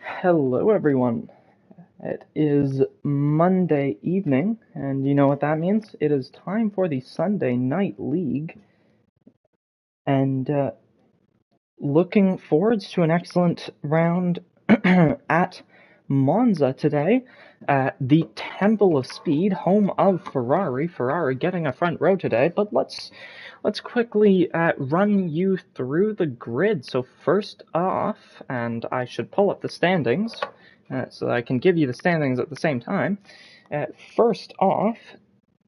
Hello, everyone. It is Monday evening, and you know what that means? It is time for the Sunday Night League, and looking forwards to an excellent round at Monza today. The Temple of Speed, home of Ferrari. Ferrari getting a front row today, but let's quickly run you through the grid. So first off, and I should pull up the standings so that I can give you the standings at the same time. First off,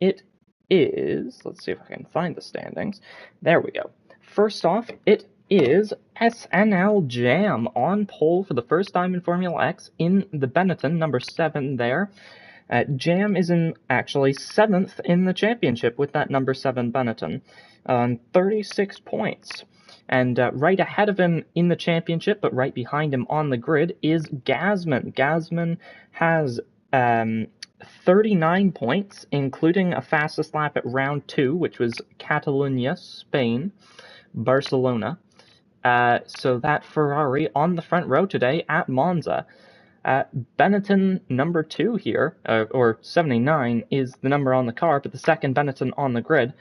it is, let's see if I can find the standings. There we go. First off, it is SNL Jam on pole for the first time in Formula X in the Benetton, number 7 there. Jam is actually 7th in the championship with that number 7 Benetton on 36 points. And right ahead of him in the championship, but right behind him on the grid, is Gasman. Gasman has 39 points, including a fastest lap at round 2, which was Catalunya, Spain, Barcelona. So that Ferrari on the front row today at Monza. Benetton number 2 here, or 79, is the number on the car, but the second Benetton on the grid.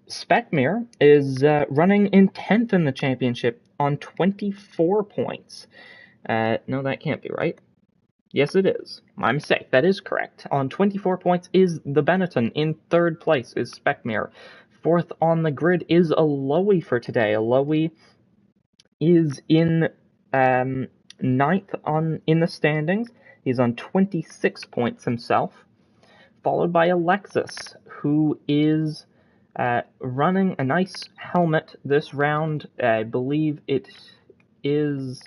Speckmere is running in 10th in the championship on 24 points. No, that can't be right. Yes, it is. My mistake. That is correct. On 24 points is the Benetton. In 3rd place is Speckmere. 4th on the grid is Aloe for today. Aloe is in 9th in the standings. He's on 26 points himself, followed by Alexis, who is running a nice helmet this round. I believe it is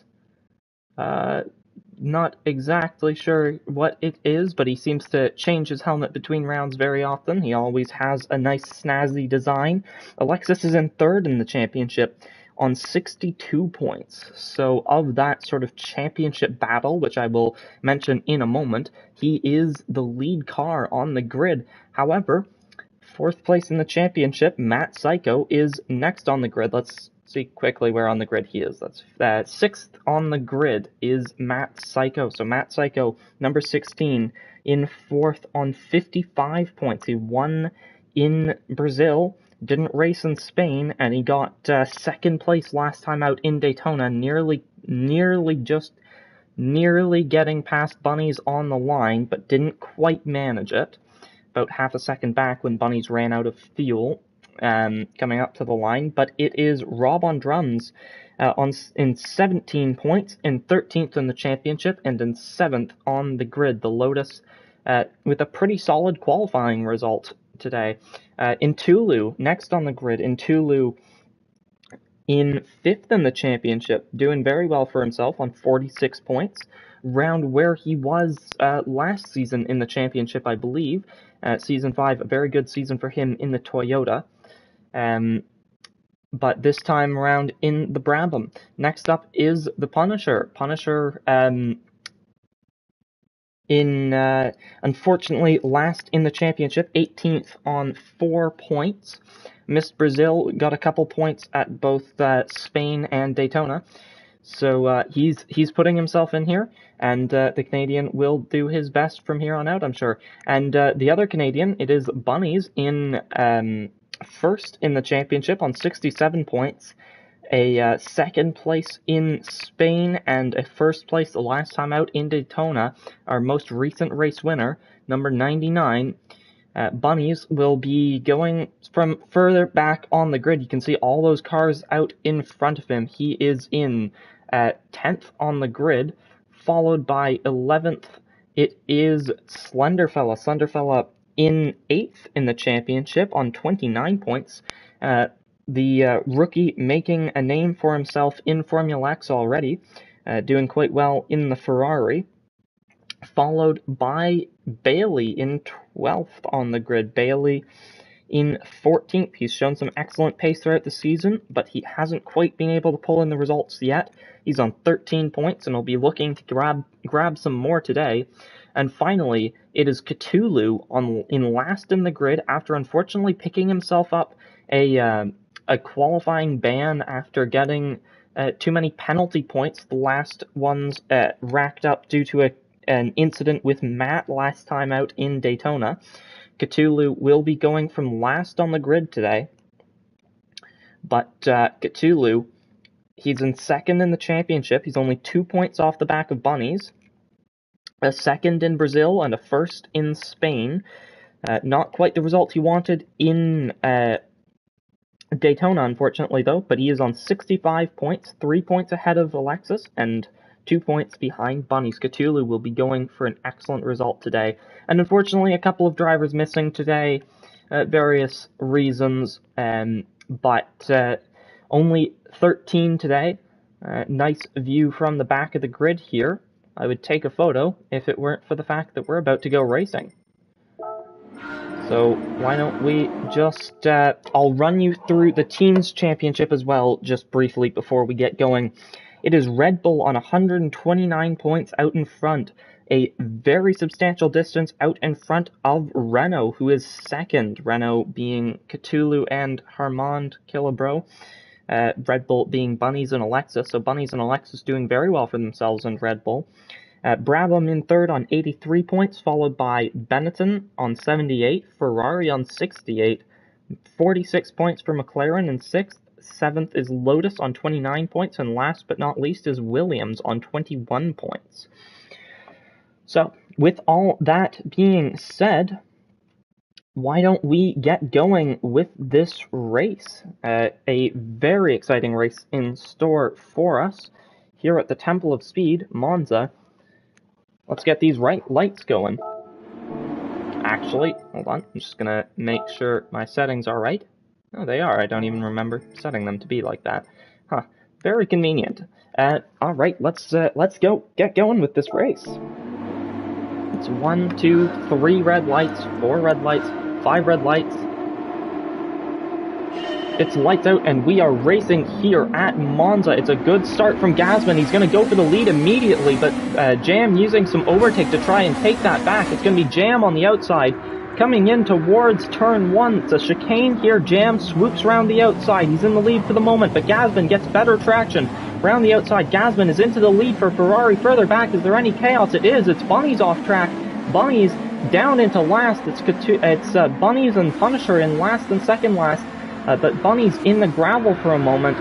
not exactly sure what it is, but he seems to change his helmet between rounds very often. He always has a nice snazzy design. Alexis is in 3rd in the championship on 62 points. So of that sort of championship battle, which I will mention in a moment, he is the lead car on the grid. However, 4th place in the championship, Matt Psycho, is next on the grid. Let's see quickly where on the grid he is. That's 6th on the grid is Matt Psycho. So Matt Psycho, number 16, in 4th on 55 points. He won in Brazil, didn't race in Spain, and he got 2nd place last time out in Daytona, nearly getting past Bunnies on the line, but didn't quite manage it. About half a second back when Bunnies ran out of fuel coming up to the line, but it is Rob on drums in 17 points, in 13th in the championship, and in 7th on the grid. The Lotus with a pretty solid qualifying result today. Intulu, next on the grid, Intulu in 5th in the championship, doing very well for himself on 46 points, round where he was last season in the championship, I believe. Season 5, a very good season for him in the Toyota. But this time around in the Brabham. Next up is the Punisher. Punisher, unfortunately, last in the championship, 18th on 4 points. Missed Brazil, got a couple points at both Spain and Daytona. So he's putting himself in here, and the Canadian will do his best from here on out, I'm sure. And the other Canadian, it is Bunnies in 1st in the championship on 67 points, a 2nd place in Spain, and a 1st place the last time out in Daytona, our most recent race winner, number 99. Bunnies will be going from further back on the grid. You can see all those cars out in front of him. He is in 10th on the grid, followed by 11th. It is Slenderfella. Slenderfella in 8th in the championship on 29 points. The rookie making a name for himself in Formula X already, doing quite well in the Ferrari. Followed by Bailey in 12th on the grid. Bailey in 14th. He's shown some excellent pace throughout the season, but he hasn't quite been able to pull in the results yet. He's on 13 points and will be looking to grab some more today. And finally, it is Cthulhu in last in the grid after unfortunately picking himself up a qualifying ban after getting too many penalty points. The last ones racked up due to an incident with Matt last time out in Daytona. Cthulhu will be going from last on the grid today. But Cthulhu, he's in second in the championship. He's only 2 points off the back of Bunnies. A second in Brazil and a first in Spain. Not quite the result he wanted in Daytona, unfortunately, though, but he is on 65 points, 3 points ahead of Alexis, and 2 points behind Bunnies. Cthulhu will be going for an excellent result today. And unfortunately, a couple of drivers missing today, various reasons, but only 13 today. Nice view from the back of the grid here. I would take a photo if it weren't for the fact that we're about to go racing. So why don't we just, I'll run you through the Teams Championship as well, just briefly before we get going. It is Red Bull on 129 points out in front, a very substantial distance out in front of Renault, who is second, Renault being Cthulhu and Harmand Killebreau, Red Bull being Bunnies and Alexis, so Bunnies and Alexis doing very well for themselves in Red Bull. Brabham in third on 83 points, followed by Benetton on 78, Ferrari on 68, 46 points for McLaren in sixth, seventh is Lotus on 29 points, and last but not least is Williams on 21 points. So, with all that being said, why don't we get going with this race? A very exciting race in store for us here at the Temple of Speed, Monza. Let's get these lights going. Actually, hold on, I'm just gonna make sure my settings are right. Oh, they are. I don't even remember setting them to be like that. Huh, very convenient. Alright, let's get going with this race. It's 1, 2, 3 red lights, 4 red lights, 5 red lights. It's lights out, and we are racing here at Monza. It's a good start from Gasman. He's going to go for the lead immediately, but Jam using some overtake to try and take that back. It's going to be Jam on the outside, coming in towards turn 1. It's a chicane here. Jam swoops around the outside. He's in the lead for the moment, but Gasman gets better traction. Around the outside, Gasman is into the lead for Ferrari. Further back, is there any chaos? It is. It's Bunnies off track. Bunnies down into last. It's Bunnies and Punisher in last and second last. But Bunnies in the gravel for a moment,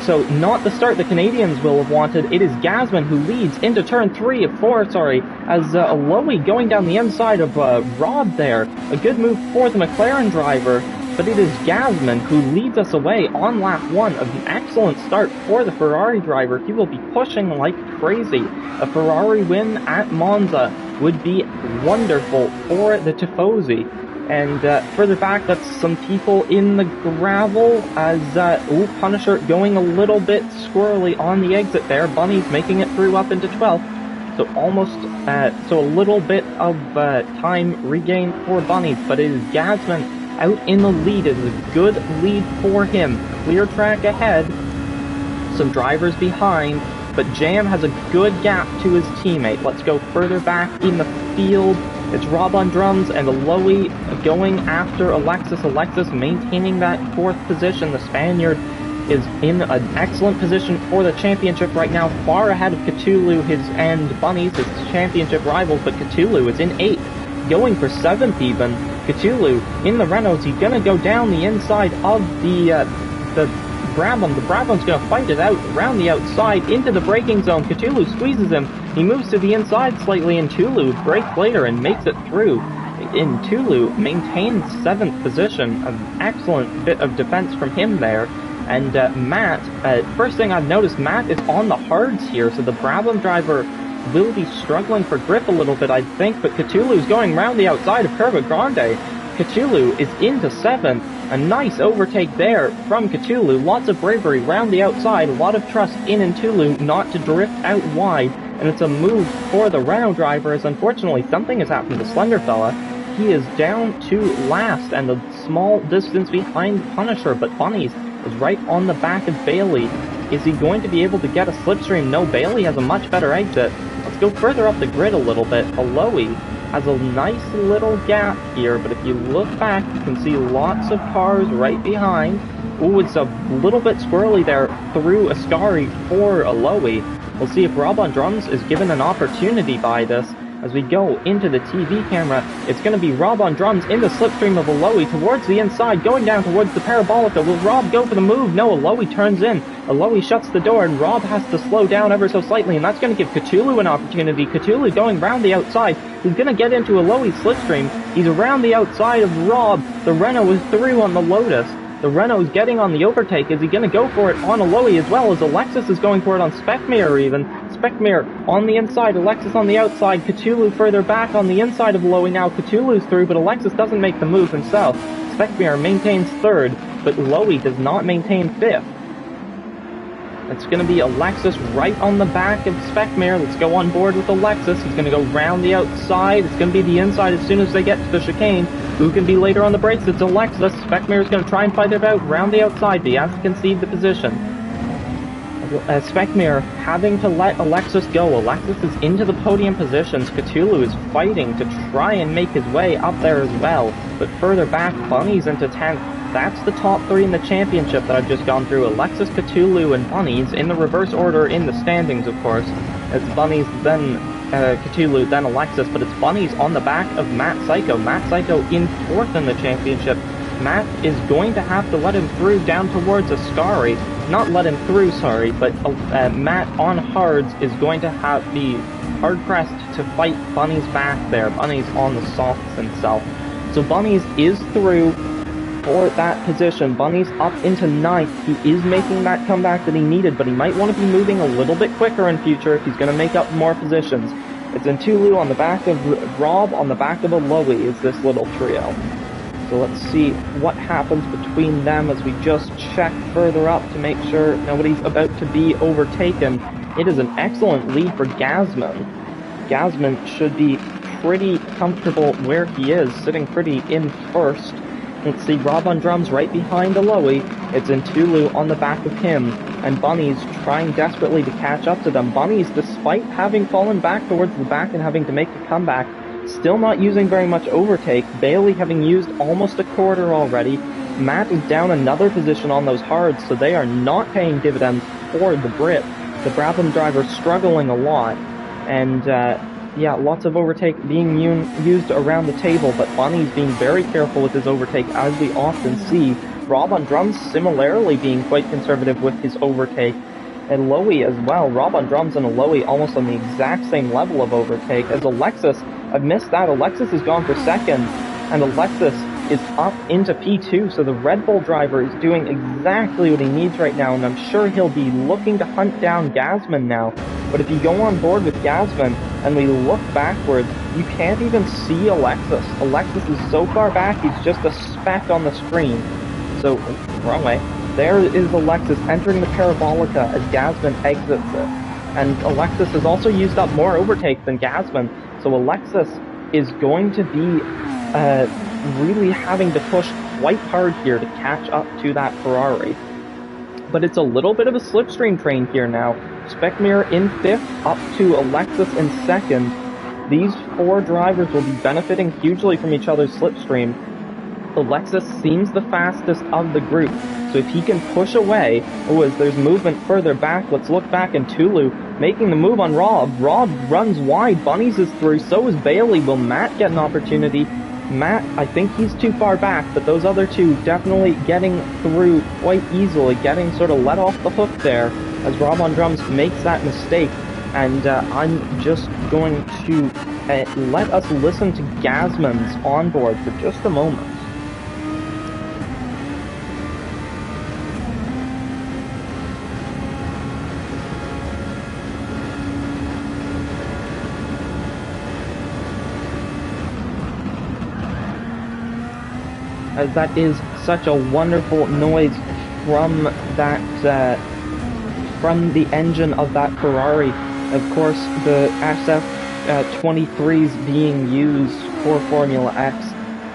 so not the start the Canadians will have wanted. It is Gasman who leads into turn 3 of 4, as Lowy going down the inside of Rob there. A good move for the McLaren driver, but it is Gasman who leads us away on lap 1. An excellent start for the Ferrari driver. He will be pushing like crazy. A Ferrari win at Monza would be wonderful for the Tifosi. And further back, that's some people in the gravel as, Punisher going a little bit squirrely on the exit there. Bunnies making it through up into 12th. So almost, so a little bit of time regained for Bunnies, but it is Gasman out in the lead. It is a good lead for him. Clear track ahead. Some drivers behind, but Jam has a good gap to his teammate. Let's go further back in the field. It's Rob on drums and Lowy going after Alexis. Alexis maintaining that 4th position. The Spaniard is in an excellent position for the championship right now, far ahead of Cthulhu and Bunnies, his championship rivals, but Cthulhu is in 8th, going for 7th even. Cthulhu in the Renault, he's going to go down the inside of the Brabham. The Brabham's going to fight it out around the outside into the braking zone. Cthulhu squeezes him. He moves to the inside slightly, and Tulu brakes later and makes it through. Tulu maintains 7th position. An excellent bit of defense from him there. And Matt, first thing I've noticed, Matt is on the hards here, so the Brabham driver will be struggling for grip a little bit, I think, but Cthulhu's going around the outside of Curva Grande. Cthulhu is into 7th. A nice overtake there from Cthulhu. Lots of bravery round the outside. A lot of trust in Tulu not to drift out wide. And it's a move for the Renault driver, as unfortunately something has happened to Slender Fella. He is down to last and a small distance behind Punisher, but Bunnies is right on the back of Bailey. Is he going to be able to get a slipstream? No, Bailey has a much better exit. Let's go further up the grid a little bit. Aloe has a nice little gap here, but if you look back, you can see lots of cars right behind. Ooh, it's a little bit squirrely there through Ascari for Aloe. We'll see if Rob on Drums is given an opportunity by this. As we go into the TV camera, it's going to be Rob on Drums in the slipstream of Aloe towards the inside, going down towards the Parabolica. Will Rob go for the move? No, Aloe turns in. Aloe shuts the door, and Rob has to slow down ever so slightly, and that's going to give Cthulhu an opportunity. Cthulhu going round the outside. He's going to get into Aloe's slipstream. He's around the outside of Rob. The Renault is through on the Lotus. The Renault's getting on the overtake. Is he going to go for it on Aloe as well as Alexis is going for it on Specmere even? Specmere on the inside, Alexis on the outside, Cthulhu further back on the inside of Aloe now. Cthulhu's through, but Alexis doesn't make the move himself. Specmere maintains third, but Aloe does not maintain fifth. It's going to be Alexis right on the back of Specmere. Let's go on board with Alexis. He's going to go round the outside. It's going to be the inside as soon as they get to the chicane. Who can be later on the brakes? It's Alexis. Specmere is going to try and fight it out round the outside, but he has to concede the position. Specmere having to let Alexis go. Alexis is into the podium positions. Cthulhu is fighting to try and make his way up there as well. But further back, Bunny's into 10th. That's the top three in the championship that I've just gone through. Alexis, Cthulhu, and Bunnies in the reverse order in the standings, of course. It's Bunnies, then Cthulhu, then Alexis, but it's Bunnies on the back of Matt Psycho. Matt Psycho in fourth in the championship. Matt is going to have to let him through down towards Ascari. Not let him through, sorry, but Matt on hards is going to be hard-pressed to fight Bunnies back there. Bunnies on the softs himself. So Bunnies is through for that position. Bunny's up into 9th. He is making that comeback that he needed, but he might want to be moving a little bit quicker in future if he's going to make up more positions. It's Ntulu on the back of Rob, on the back of Aloe is this little trio. So let's see what happens between them as we just check further up to make sure nobody's about to be overtaken. It is an excellent lead for Gasman. Gasman should be pretty comfortable where he is, sitting pretty in first. Let's see, Rob on Drums right behind Aloe. It's Ntulu on the back of him, and Bunny's trying desperately to catch up to them. Bunny's, despite having fallen back towards the back and having to make a comeback, still not using very much overtake. Bailey having used almost a quarter already. Matt is down another position on those hards, so they are not paying dividends for the Brit. The Brabham driver struggling a lot, and yeah, lots of overtake being used around the table, but Bunny's being very careful with his overtake, as we often see. Rob on Drums similarly being quite conservative with his overtake, and Aloe as well. Rob on Drums and Aloe almost on the exact same level of overtake. As Alexis, I've missed that. Alexis has gone for second, and Alexis is up into P2, so the Red Bull driver is doing exactly what he needs right now, and I'm sure he'll be looking to hunt down Gasman now. But if you go on board with Gasman, and we look backwards, you can't even see Alexis. Alexis is so far back, he's just a speck on the screen. So, wrong way. There is Alexis entering the Parabolica as Gasman exits it. And Alexis has also used up more overtake than Gasman, so Alexis is going to be really having to push quite hard here to catch up to that Ferrari. But it's a little bit of a slipstream train here now. Specmere in 5th, up to Alexis in 2nd. These 4 drivers will be benefiting hugely from each other's slipstream. Alexis seems the fastest of the group, so if he can push away, as there's movement further back, let's look back in Tulu, making the move on Rob. Rob runs wide, Bunnies is through, so is Bailey. Will Matt get an opportunity? Matt, I think he's too far back, but those other two definitely getting through quite easily, getting sort of let off the hook there as Rob on Drums makes that mistake. And I'm just going to let us listen to Gasman's onboard for just a moment. As that is such a wonderful noise from that, from the engine of that Ferrari. Of course, the SF23s being used for Formula X,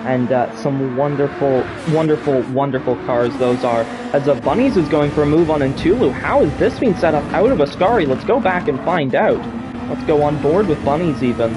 and some wonderful, wonderful, wonderful cars those are. As Bunnies is going for a move on Ntulu. How is this being set up out of Ascari? Let's go back and find out. Let's go on board with Bunnies even.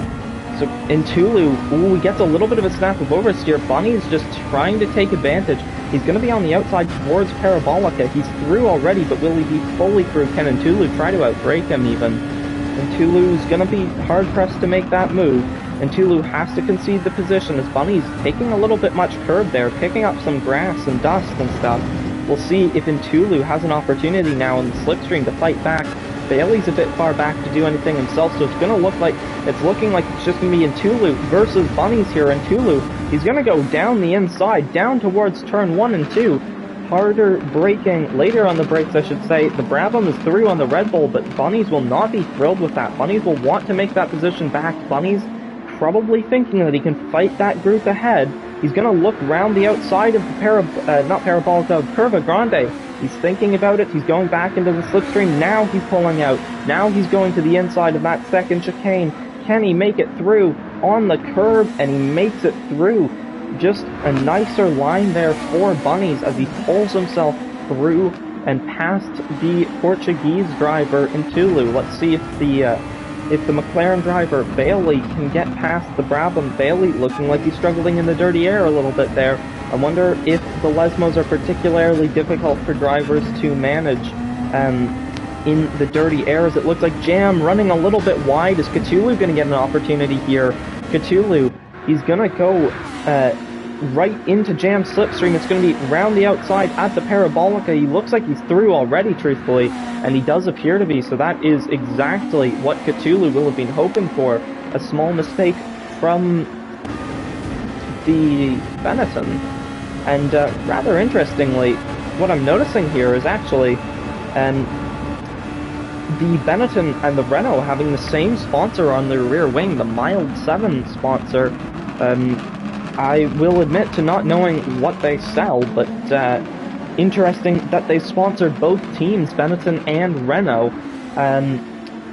So Ntulu, he gets a little bit of a snap of oversteer. Bunny's just trying to take advantage. He's going to be on the outside towards Parabolica. He's through already, but will he be fully through? Can Ntulu try to outbrake him even? Ntulu's going to be hard-pressed to make that move. Ntulu has to concede the position as Bunny's taking a little bit much curb there, picking up some grass and dust and stuff. We'll see if Ntulu has an opportunity now in the slipstream to fight back. Bailey's a bit far back to do anything himself, so it's going to look like it's looking like it's just going to be Ntulu versus Bunny's here. Ntulu, he's going to go down the inside, down towards turn 1 and 2. Harder braking later on the brakes, I should say. The Brabham is through on the Red Bull, but Bunny's will not be thrilled with that. Bunny's will want to make that position back. Bunny's probably thinking that he can fight that group ahead. He's going to look round the outside of the Curva Grande. He's thinking about it. He's going back into the slipstream. Now he's pulling out. Now he's going to the inside of that second chicane. Can he make it through on the curb? And he makes it through. Just a nicer line there for Bunnies as he pulls himself through and past the Portuguese driver Ntulu. Let's see if the McLaren driver Bailey can get past the Brabham. Bailey looking like he's struggling in the dirty air a little bit there. I wonder if the Lesmos are particularly difficult for drivers to manage in the dirty air, as it looks like Jam running a little bit wide. Is Cthulhu going to get an opportunity here? Cthulhu, he's going to go right into Jam's slipstream. It's going to be round the outside at the Parabolica. He looks like he's through already, truthfully, and he does appear to be, so that is exactly what Cthulhu will have been hoping for. A small mistake from the Benetton. And rather interestingly, what I'm noticing here is actually the Benetton and the Renault having the same sponsor on their rear wing, the Mild 7 sponsor. I will admit to not knowing what they sell, but interesting that they sponsored both teams, Benetton and Renault.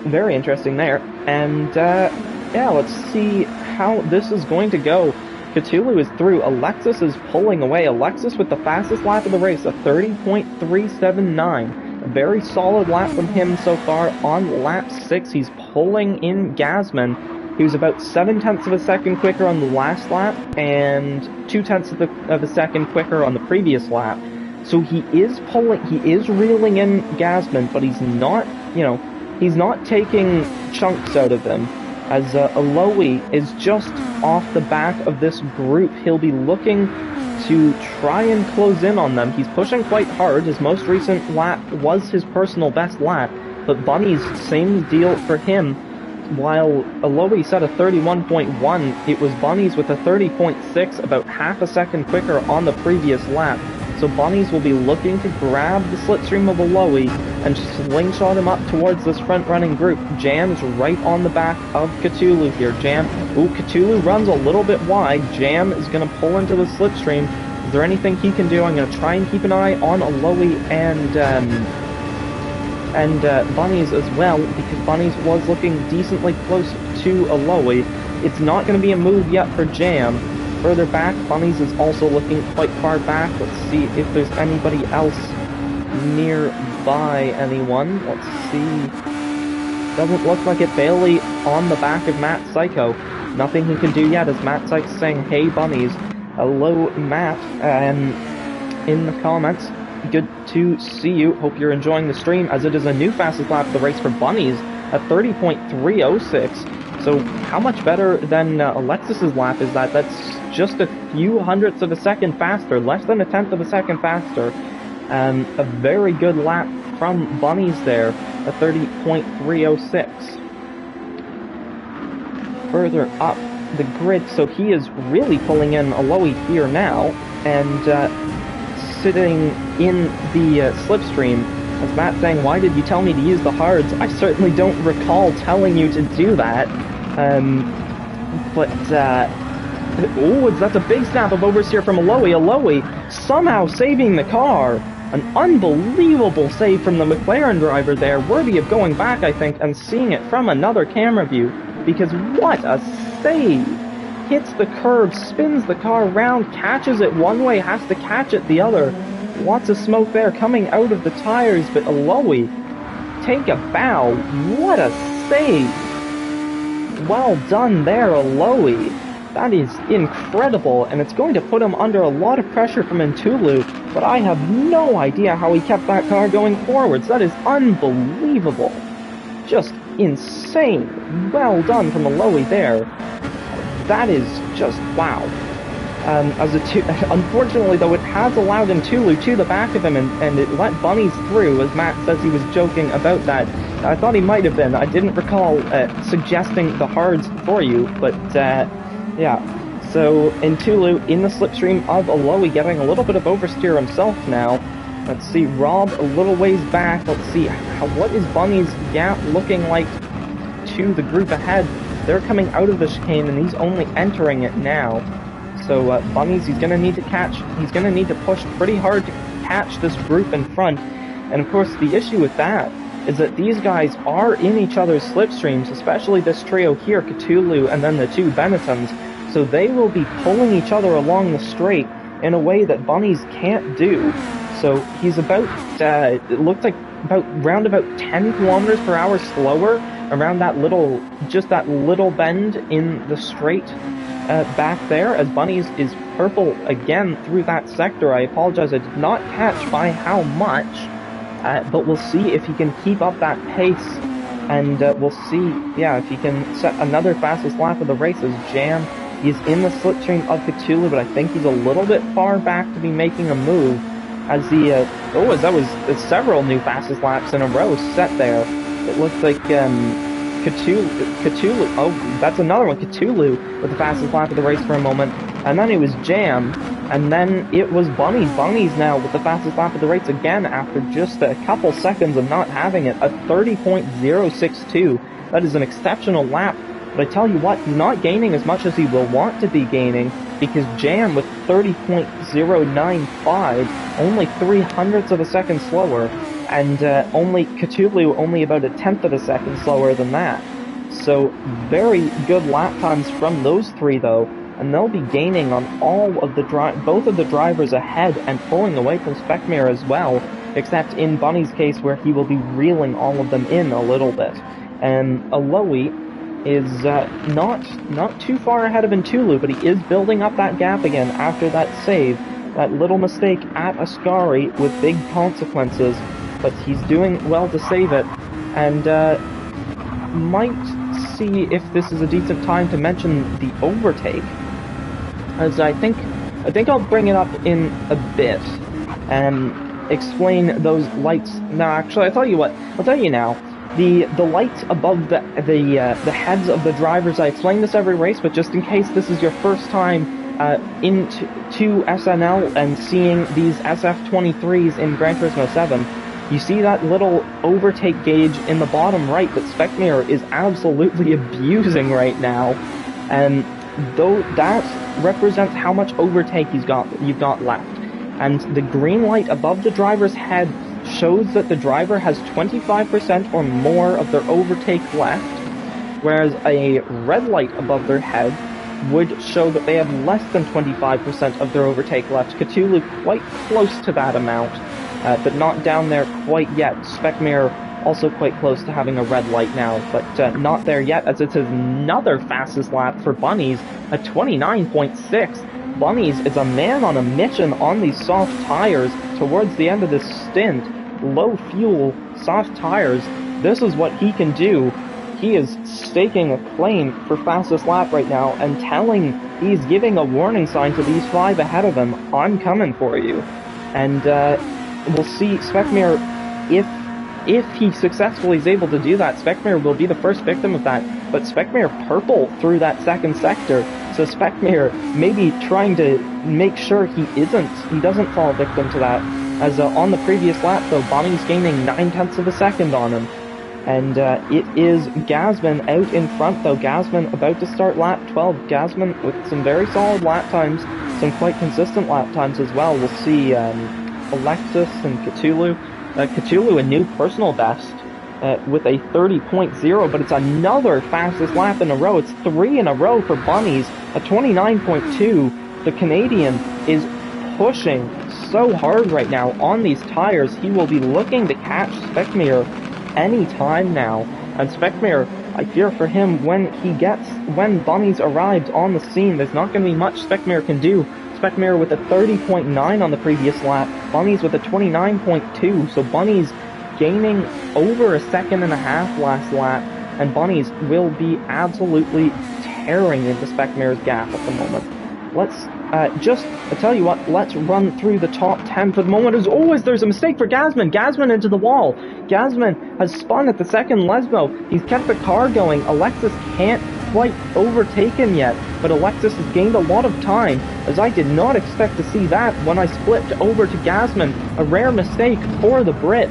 Very interesting there. And yeah, let's see how this is going to go. Cthulhu is through. Alexis is pulling away. Alexis with the fastest lap of the race, a 30.379. A very solid lap from him so far on lap 6. He's pulling in Gasman, who's about 7/10 of a second quicker on the last lap and 2/10 of a second quicker on the previous lap. So he is reeling in Gasman, but he's not, he's not taking chunks out of them. As Aloe is just off the back of this group, he'll be looking to try and close in on them. He's pushing quite hard. His most recent lap was his personal best lap, but Bunny's same deal for him. While Aloe set a 31.1, it was Bunny's with a 30.6, about half a second quicker on the previous lap. So Bunnies will be looking to grab the slipstream of Aloe and slingshot him up towards this front-running group. Jam is right on the back of Cthulhu here. Cthulhu runs a little bit wide. Jam is going to pull into the slipstream. Is there anything he can do? I'm going to try and keep an eye on Aloe and Bunnies as well, because Bunnies was looking decently close to Aloe. It's not going to be a move yet for Jam. Further back, Bunnies is also looking quite far back. Let's see if there's anybody else nearby. Anyone? Let's see. Doesn't look like it. Bailey on the back of Matt Psycho. Nothing he can do yet as Matt Psycho's saying, "Hey Bunnies." Hello Matt, in the comments. Good to see you. Hope you're enjoying the stream, as it is a new fastest lap of the race for Bunnies at 30.306. So how much better than Alexis's lap is that? That's just a few hundredths of a second faster, less than a tenth of a second faster. A very good lap from Bunnies there, a 30.306. Further up the grid, so he is really pulling in Aloe here now, and sitting in the slipstream. As Matt saying, "Why did you tell me to use the hards?" I certainly don't recall telling you to do that. That's a big snap of oversteer from Aloe. Aloe somehow saving the car. An unbelievable save from the McLaren driver there, worthy of going back, I think, and seeing it from another camera view, because what a save! Hits the curb, spins the car around, catches it one way, has to catch it the other. Lots of smoke there coming out of the tires, but Aloe, take a bow. What a save! Well done there, Aloe. That is incredible, and it's going to put him under a lot of pressure from Ntulu, but I have no idea how he kept that car going forwards. That is unbelievable. Just insane. Well done from Aloe there. That is just wow. Unfortunately, though, it has allowed Ntulu to the back of him, and it let Bunnies through, as Matt says he was joking about that. I thought he might have been. I didn't recall suggesting the hards for you, but yeah. So Ntulu in the slipstream of Aloe, getting a little bit of oversteer himself now. Let's see, Rob a little ways back. Let's see, what is Bunny's gap looking like to the group ahead? They're coming out of the chicane, and he's only entering it now. So Bunnies, he's going to need to catch. He's going to need to push pretty hard to catch this group in front. And of course, the issue with that is that these guys are in each other's slipstreams, especially this trio here, Cthulhu and then the two Benettons. So they will be pulling each other along the straight in a way that Bunnies can't do. So he's about, it looked like round about 10 kilometers per hour slower around that little, just that little bend in the straight back there, as Bunnies is purple again through that sector. I apologize, I did not catch by how much, but we'll see if he can keep up that pace, and we'll see, yeah, if he can set another fastest lap of the race as Jam. He's in the slipstream of Cthulhu, but I think he's a little bit far back to be making a move, as the, as that was several new fastest laps in a row set there. It looks like, Cthulhu, oh, that's another one, Cthulhu with the fastest lap of the race for a moment, and then it was Jam, and then it was Bunnies. Bunnies now with the fastest lap of the race again after just a couple seconds of not having it, a 30.062. That is an exceptional lap, but I tell you what, he's not gaining as much as he will want to be gaining, because Jam with 30.095, only 0.03 of a second slower, and only Cthulhu only about 1/10 of a second slower than that. So very good lap times from those three though, and they'll be gaining on all of the both of the drivers ahead and pulling away from Speckmere as well, except in Bunny's case where he will be reeling all of them in a little bit. And Aloe is not too far ahead of Ntulu, but he is building up that gap again after that save, that little mistake at Ascari with big consequences. But he's doing well to save it, and might see if this is a decent time to mention the overtake, as I think I'll bring it up in a bit and explain those lights. No, actually, I'll tell you what. I'll tell you now. The lights above the heads of the drivers. I explain this every race, but just in case this is your first time into SNL and seeing these SF23s in Gran Turismo 7. You see that little overtake gauge in the bottom right that Speckmere is absolutely abusing right now, and though that represents how much overtake you've got left. And the green light above the driver's head shows that the driver has 25% or more of their overtake left, whereas a red light above their head would show that they have less than 25% of their overtake left. Cthulhu quite close to that amount, but not down there quite yet. Speckmere also quite close to having a red light now, but not there yet, as it's another fastest lap for Bunnies, a 29.6. Bunnies is a man on a mission on these soft tires towards the end of this stint. Low fuel, soft tires, this is what he can do. He is staking a claim for fastest lap right now, and he's giving a warning sign to these 5 ahead of him, I'm coming for you. And we'll see Speckmere, if he successfully is able to do that, Speckmere will be the first victim of that, but Speckmere purple through that second sector, so Speckmere maybe trying to make sure he doesn't fall victim to that, as on the previous lap though, Bonnie's gaining 0.9 of a second on him. And it is Gasman out in front though. Gasman about to start lap 12. Gasman with some very solid lap times, some quite consistent lap times as well. We'll see Alexis and Cthulhu. Cthulhu a new personal best with a 30.0, but it's another fastest lap in a row. It's 3 in a row for Bunnies, a 29.2. The Canadian is pushing so hard right now on these tires. He will be looking to catch Speckmere any time now, and Speckmere I fear for him when Bunnies arrives on the scene, there's not going to be much Speckmare can do. Speckmare with a 30.9 on the previous lap, Bunnies with a 29.2, so Bunnies gaining over a second and a half last lap, and Bunnies will be absolutely tearing into Speckmare's gap at the moment. Let's I tell you what, let's run through the top 10 for the moment. As always, there's a mistake for Gasman. Gasman into the wall. Gasman has spun at the second Lesbo. He's kept the car going. Alexis can't quite overtake him yet, but Alexis has gained a lot of time, as I did not expect to see that when I flipped over to Gasman. A rare mistake for the Brit.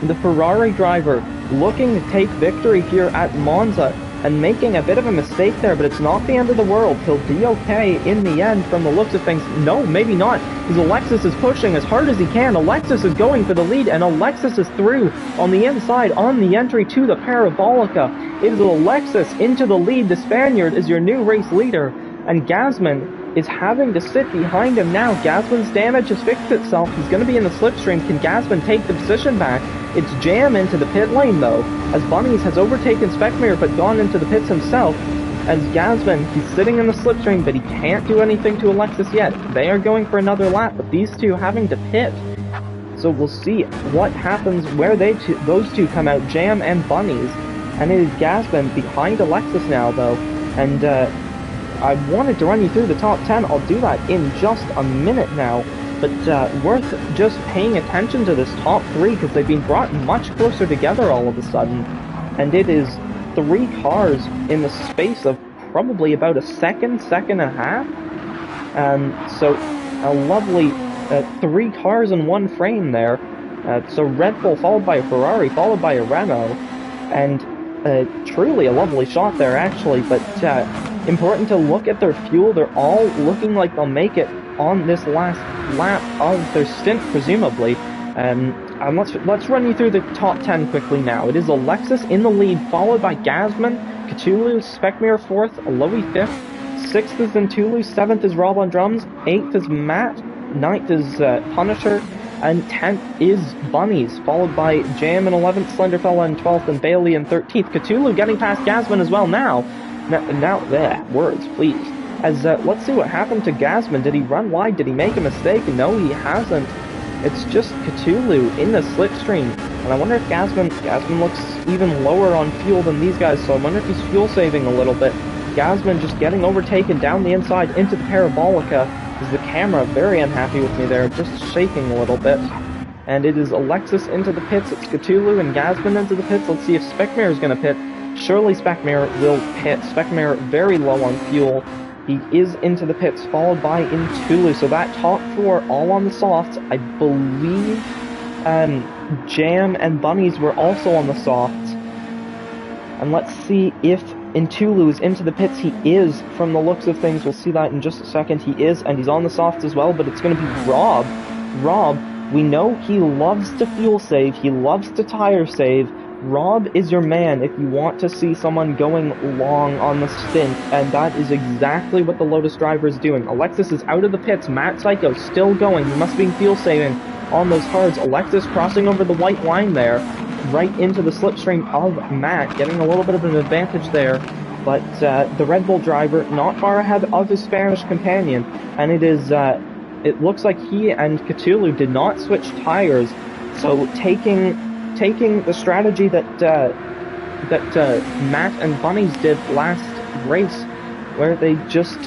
The Ferrari driver looking to take victory here at Monza, and making a bit of a mistake there, but it's not the end of the world. He'll be okay in the end from the looks of things. No, maybe not, because Alexis is pushing as hard as he can. Alexis is going for the lead, and Alexis is through on the inside on the entry to the Parabolica. It is Alexis into the lead. The Spaniard is your new race leader, and Gasman is having to sit behind him now. Gasman's damage has fixed itself. He's going to be in the slipstream. Can Gasman take the position back? It's Jam into the pit lane, though, as Bunnies has overtaken Speckmare but gone into the pits himself. As Gasman, he's sitting in the slipstream, but he can't do anything to Alexis yet. They are going for another lap, but these two having to pit. So we'll see what happens where those two come out, Jam and Bunnies. And it is Gasman behind Alexis now, though. And I wanted to run you through the top 10. I'll do that in just a minute now. But worth just paying attention to this top 3, because they've been brought much closer together all of a sudden. And it is 3 cars in the space of probably about a second and a half. So a lovely 3 cars in one frame there. So Red Bull followed by a Ferrari, followed by a Renault. And truly a lovely shot there, actually. But important to look at their fuel. They're all looking like they'll make it on this last lap of their stint, presumably. And let's run you through the top 10 quickly now. It is Alexis in the lead, followed by Gasman, Cthulhu, Speckmare 4th, Aloe 5th, 6th is Ventulu, 7th is Rob on drums, 8th is Matt, 9th is Punisher, and 10th is Bunnies, followed by Jam in 11th, Slenderfella in 12th, and Bailey in 13th. Cthulhu getting past Gasman as well now. Now there, words, please. As let's see what happened to Gasman. Did he run wide? Did he make a mistake? No, he hasn't. It's just Cthulhu in the slipstream. And I wonder if Gasman looks even lower on fuel than these guys, so I wonder if he's fuel saving a little bit. Gasman just getting overtaken down the inside into the Parabolica. Is the camera very unhappy with me there, just shaking a little bit. And it is Alexis into the pits. It's Cthulhu and Gasman into the pits. Let's see if Speckmare is going to pit. Surely Speckmare will pit. Speckmare very low on fuel. He is into the pits, followed by Intulu. So that top 4 all on the softs. I believe Jam and Bunnies were also on the softs. And let's see if Intulu is into the pits. He is, from the looks of things. We'll see that in just a second. He is, and he's on the softs as well, but it's going to be Rob. Rob, we know he loves to fuel save. He loves to tire save. Rob is your man if you want to see someone going long on the stint, and that is exactly what the Lotus driver is doing. Alexis is out of the pits. Matt Psycho still going. He must be fuel saving on those hards. Alexis crossing over the white line there, right into the slipstream of Matt, getting a little bit of an advantage there. But the Red Bull driver not far ahead of his Spanish companion, and it looks like he and Cthulhu did not switch tires, so taking the strategy that Matt and Bunnies did last race, where they just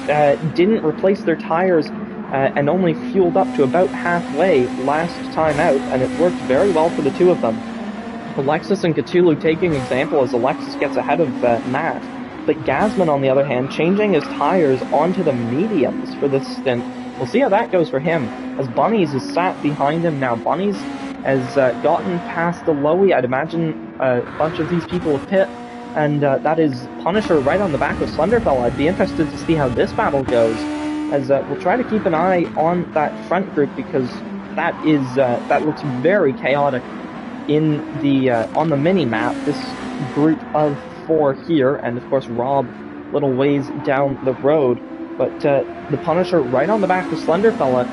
didn't replace their tires and only fueled up to about halfway last time out, and it worked very well for the two of them. Alexis and Cthulhu taking example as Alexis gets ahead of Matt, but Gasman, on the other hand, changing his tires onto the mediums for this stint. We'll see how that goes for him, as Bunnies is sat behind him now. Bunnies has gotten past the Lowy. I'd imagine a bunch of these people will pit, and that is Punisher right on the back of Slenderfella. I'd be interested to see how this battle goes, as we'll try to keep an eye on that front group, because that looks very chaotic in the on the mini map. This group of 4 here, and of course Rob little ways down the road, but the Punisher right on the back of Slenderfella.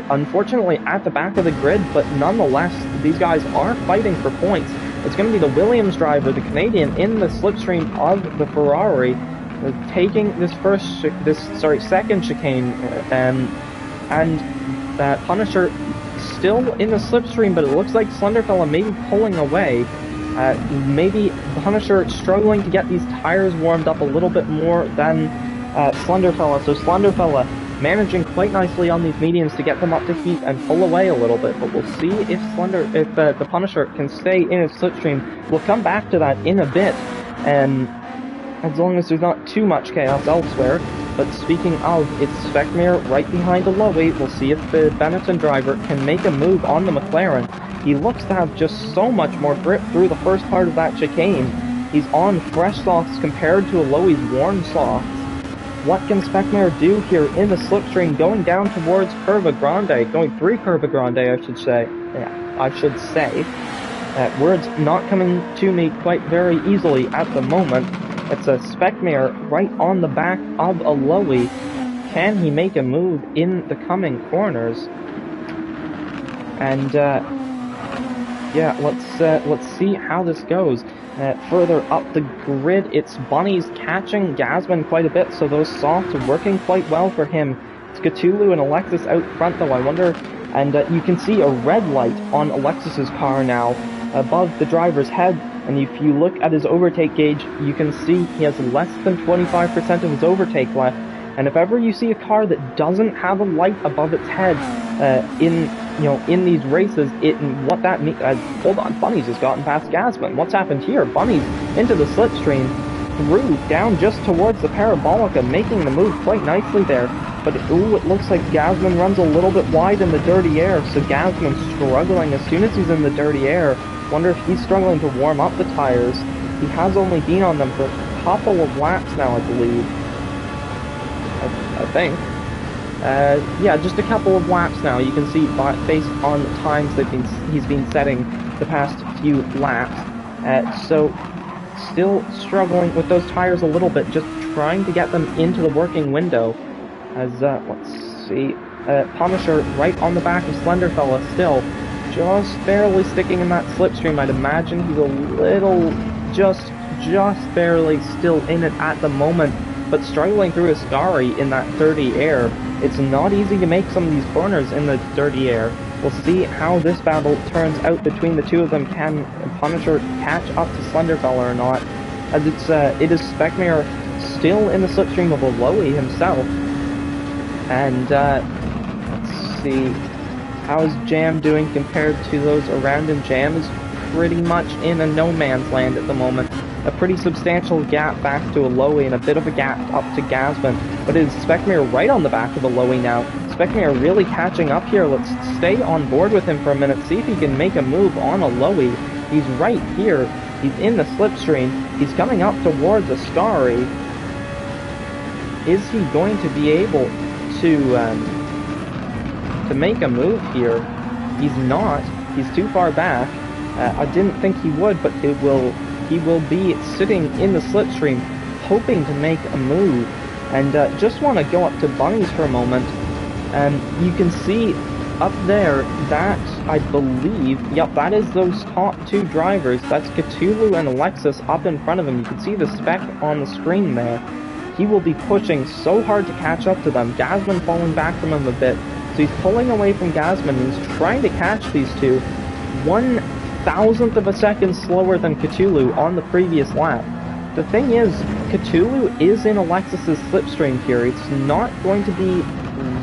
Unfortunately at the back of the grid, but nonetheless, these guys are fighting for points. It's going to be the Williams driver, the Canadian, in the slipstream of the Ferrari, taking this second chicane, and Punisher still in the slipstream, but it looks like Slenderfella maybe pulling away. Maybe Punisher struggling to get these tires warmed up a little bit more than Slenderfella. So Slenderfella managing quite nicely on these mediums to get them up to heat and pull away a little bit. But we'll see if the Punisher can stay in his slipstream. We'll come back to that in a bit, and as long as there's not too much chaos elsewhere. But speaking of, it's Speckmere right behind the Lowy. We'll see if the Benetton driver can make a move on the McLaren. He looks to have just so much more grip through the first part of that chicane. He's on fresh softs compared to a Lowy's worn softs. What can Speckmere do here in the slipstream going down towards Curva Grande? Going through Curva Grande, I should say. Yeah, I should say. Words not coming to me quite very easily at the moment. It's a Speckmere right on the back of a Lowy. Can he make a move in the coming corners? And yeah, let's see how this goes. Further up the grid, it's Bunny's catching Gasman quite a bit, so those softs are working quite well for him. It's Cthulhu and Alexis out front, though. I wonder, and you can see a red light on Alexis's car now above the driver's head. And if you look at his overtake gauge, you can see he has less than 25% of his overtake left. And if ever you see a car that doesn't have a light above its head in these races, what that means. Hold on, Bunny's just gotten past Gasman. What's happened here? Bunny's into the slipstream, through down just towards the Parabolica, making the move quite nicely there. But it looks like Gasman runs a little bit wide in the dirty air, so Gasman's struggling as soon as he's in the dirty air. Wonder if he's struggling to warm up the tires. He has only been on them for a couple of laps now, I believe. I think. Yeah, just a couple of laps now. You can see based on the times he's been setting the past few laps. So still struggling with those tires a little bit, just trying to get them into the working window. As let's see, Punisher right on the back of Slenderfella still. Just barely sticking in that slipstream. I'd imagine he's a little, just barely still in it at the moment, but struggling through Ascari in that dirty air. It's not easy to make some of these corners in the dirty air. We'll see how this battle turns out between the two of them. Can Punisher catch up to Slenderfella or not? As it is Speckmere still in the slipstream of a Lowy himself. And let's see. How's Jam doing compared to those around him? Jam is pretty much in a no man's land at the moment. A pretty substantial gap back to a Lowy and a bit of a gap up to Gasman. But it is Speckmere right on the back of a Lowy now. Speckmere really catching up here. Let's stay on board with him for a minute, see if he can make a move on a Lowy. He's right here. He's in the slipstream. He's coming up towards Ascari. Is he going to be able to make a move here? He's not. He's too far back. I didn't think he would, but he will be sitting in the slipstream, hoping to make a move. And just want to go up to Bunny's for a moment. And you can see up there that, I believe, yep, that is those top two drivers. That's Cthulhu and Alexis up in front of him. You can see the spec on the screen there. He will be pushing so hard to catch up to them. Gasman falling back from him a bit. So he's pulling away from Gasman and he's trying to catch these two. 1/1000th of a second slower than Cthulhu on the previous lap. The thing is, Cthulhu is in Alexis's slipstream here. It's not going to be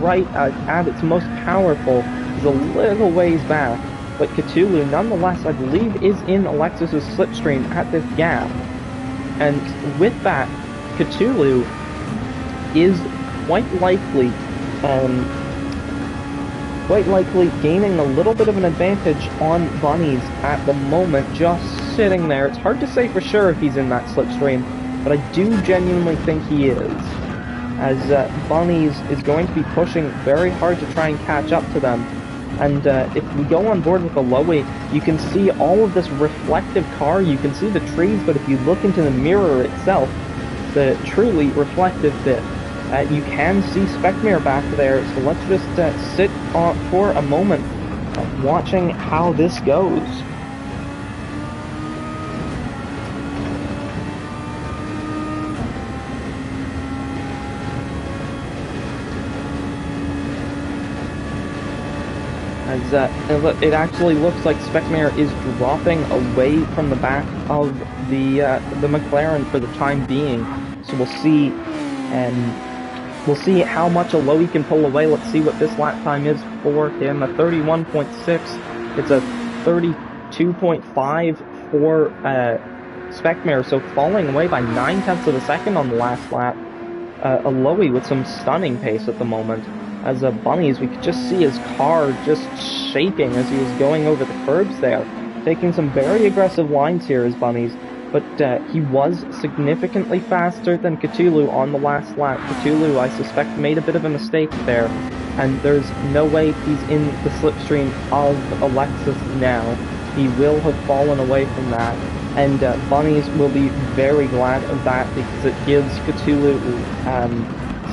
right at its most powerful. He's a little ways back. But Cthulhu, nonetheless, I believe, is in Alexis's slipstream at this gap. And with that, Cthulhu is quite likely gaining a little bit of an advantage on Bunny's at the moment, just sitting there. It's hard to say for sure if he's in that slipstream, but I do genuinely think he is, as Bunny's is going to be pushing very hard to try and catch up to them. And if we go on board with the Lowy, you can see all of this reflective car. You can see the trees, but if you look into the mirror itself, the truly reflective bit, you can see Speckmere back there. So let's just sit for a moment watching how this goes. as it actually looks like Speckmare is dropping away from the back of the McLaren for the time being. So we'll see how much a low he can pull away. Let's see what this lap time is for him. A 31.6. It's a 32.5 for Speckmare, so falling away by 9/10 of a second on the last lap. A Lowy with some stunning pace at the moment. As Bunnies, we could just see his car just shaking as he was going over the curbs there. Taking some very aggressive lines here as Bunnies, but he was significantly faster than Cthulhu on the last lap. Cthulhu, I suspect, made a bit of a mistake there, and there's no way he's in the slipstream of Alexis now. He will have fallen away from that, and Bunnies will be very glad of that because it gives Cthulhu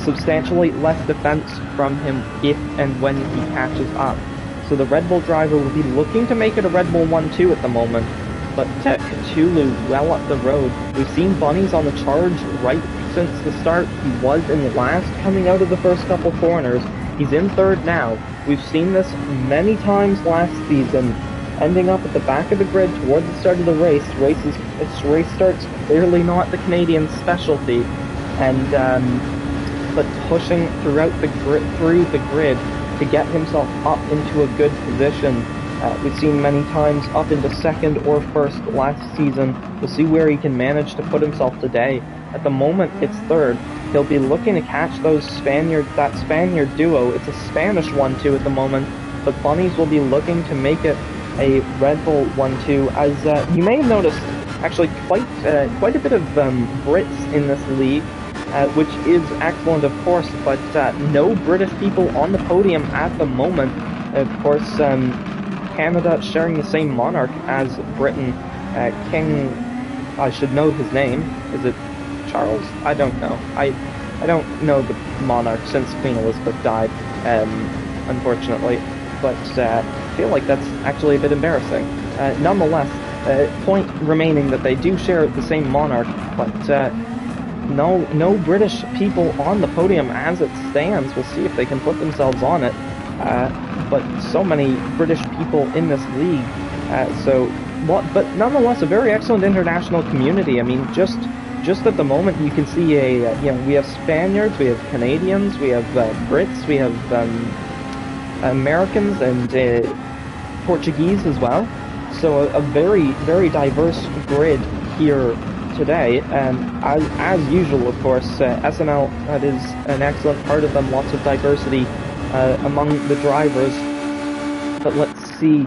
substantially less defense from him if and when he catches up. So the Red Bull driver will be looking to make it a Red Bull 1-2 at the moment, but Cthulhu well up the road. We've seen Bunnies on the charge right since the start. He was in last coming out of the first couple corners. He's in third now. We've seen this many times last season, ending up at the back of the grid towards the start of the race. This race start's clearly not the Canadian specialty, and but pushing through the grid to get himself up into a good position. We've seen many times up into second or first last season. We'll see where he can manage to put himself today. At the moment, it's third. He'll be looking to catch that Spaniard duo. It's a Spanish 1-2 at the moment, but Bunnies will be looking to make it a Red Bull 1-2. As you may have noticed, actually quite a bit of Brits in this league. Which is excellent, of course, but no British people on the podium at the moment. Of course, Canada sharing the same monarch as Britain. King, I should know his name. Is it Charles? I don't know. I don't know the monarch since Queen Elizabeth died, unfortunately. But I feel like that's actually a bit embarrassing. Nonetheless, point remaining that they do share the same monarch, but no British people on the podium as it stands. We'll see if they can put themselves on it. But so many British people in this league. But nonetheless, a very excellent international community. I mean, just at the moment, you can see we have Spaniards, we have Canadians, we have Brits, we have Americans and Portuguese as well. So a very, very diverse grid here today, and as usual, of course, SNL, that is an excellent part of them, lots of diversity among the drivers. But let's see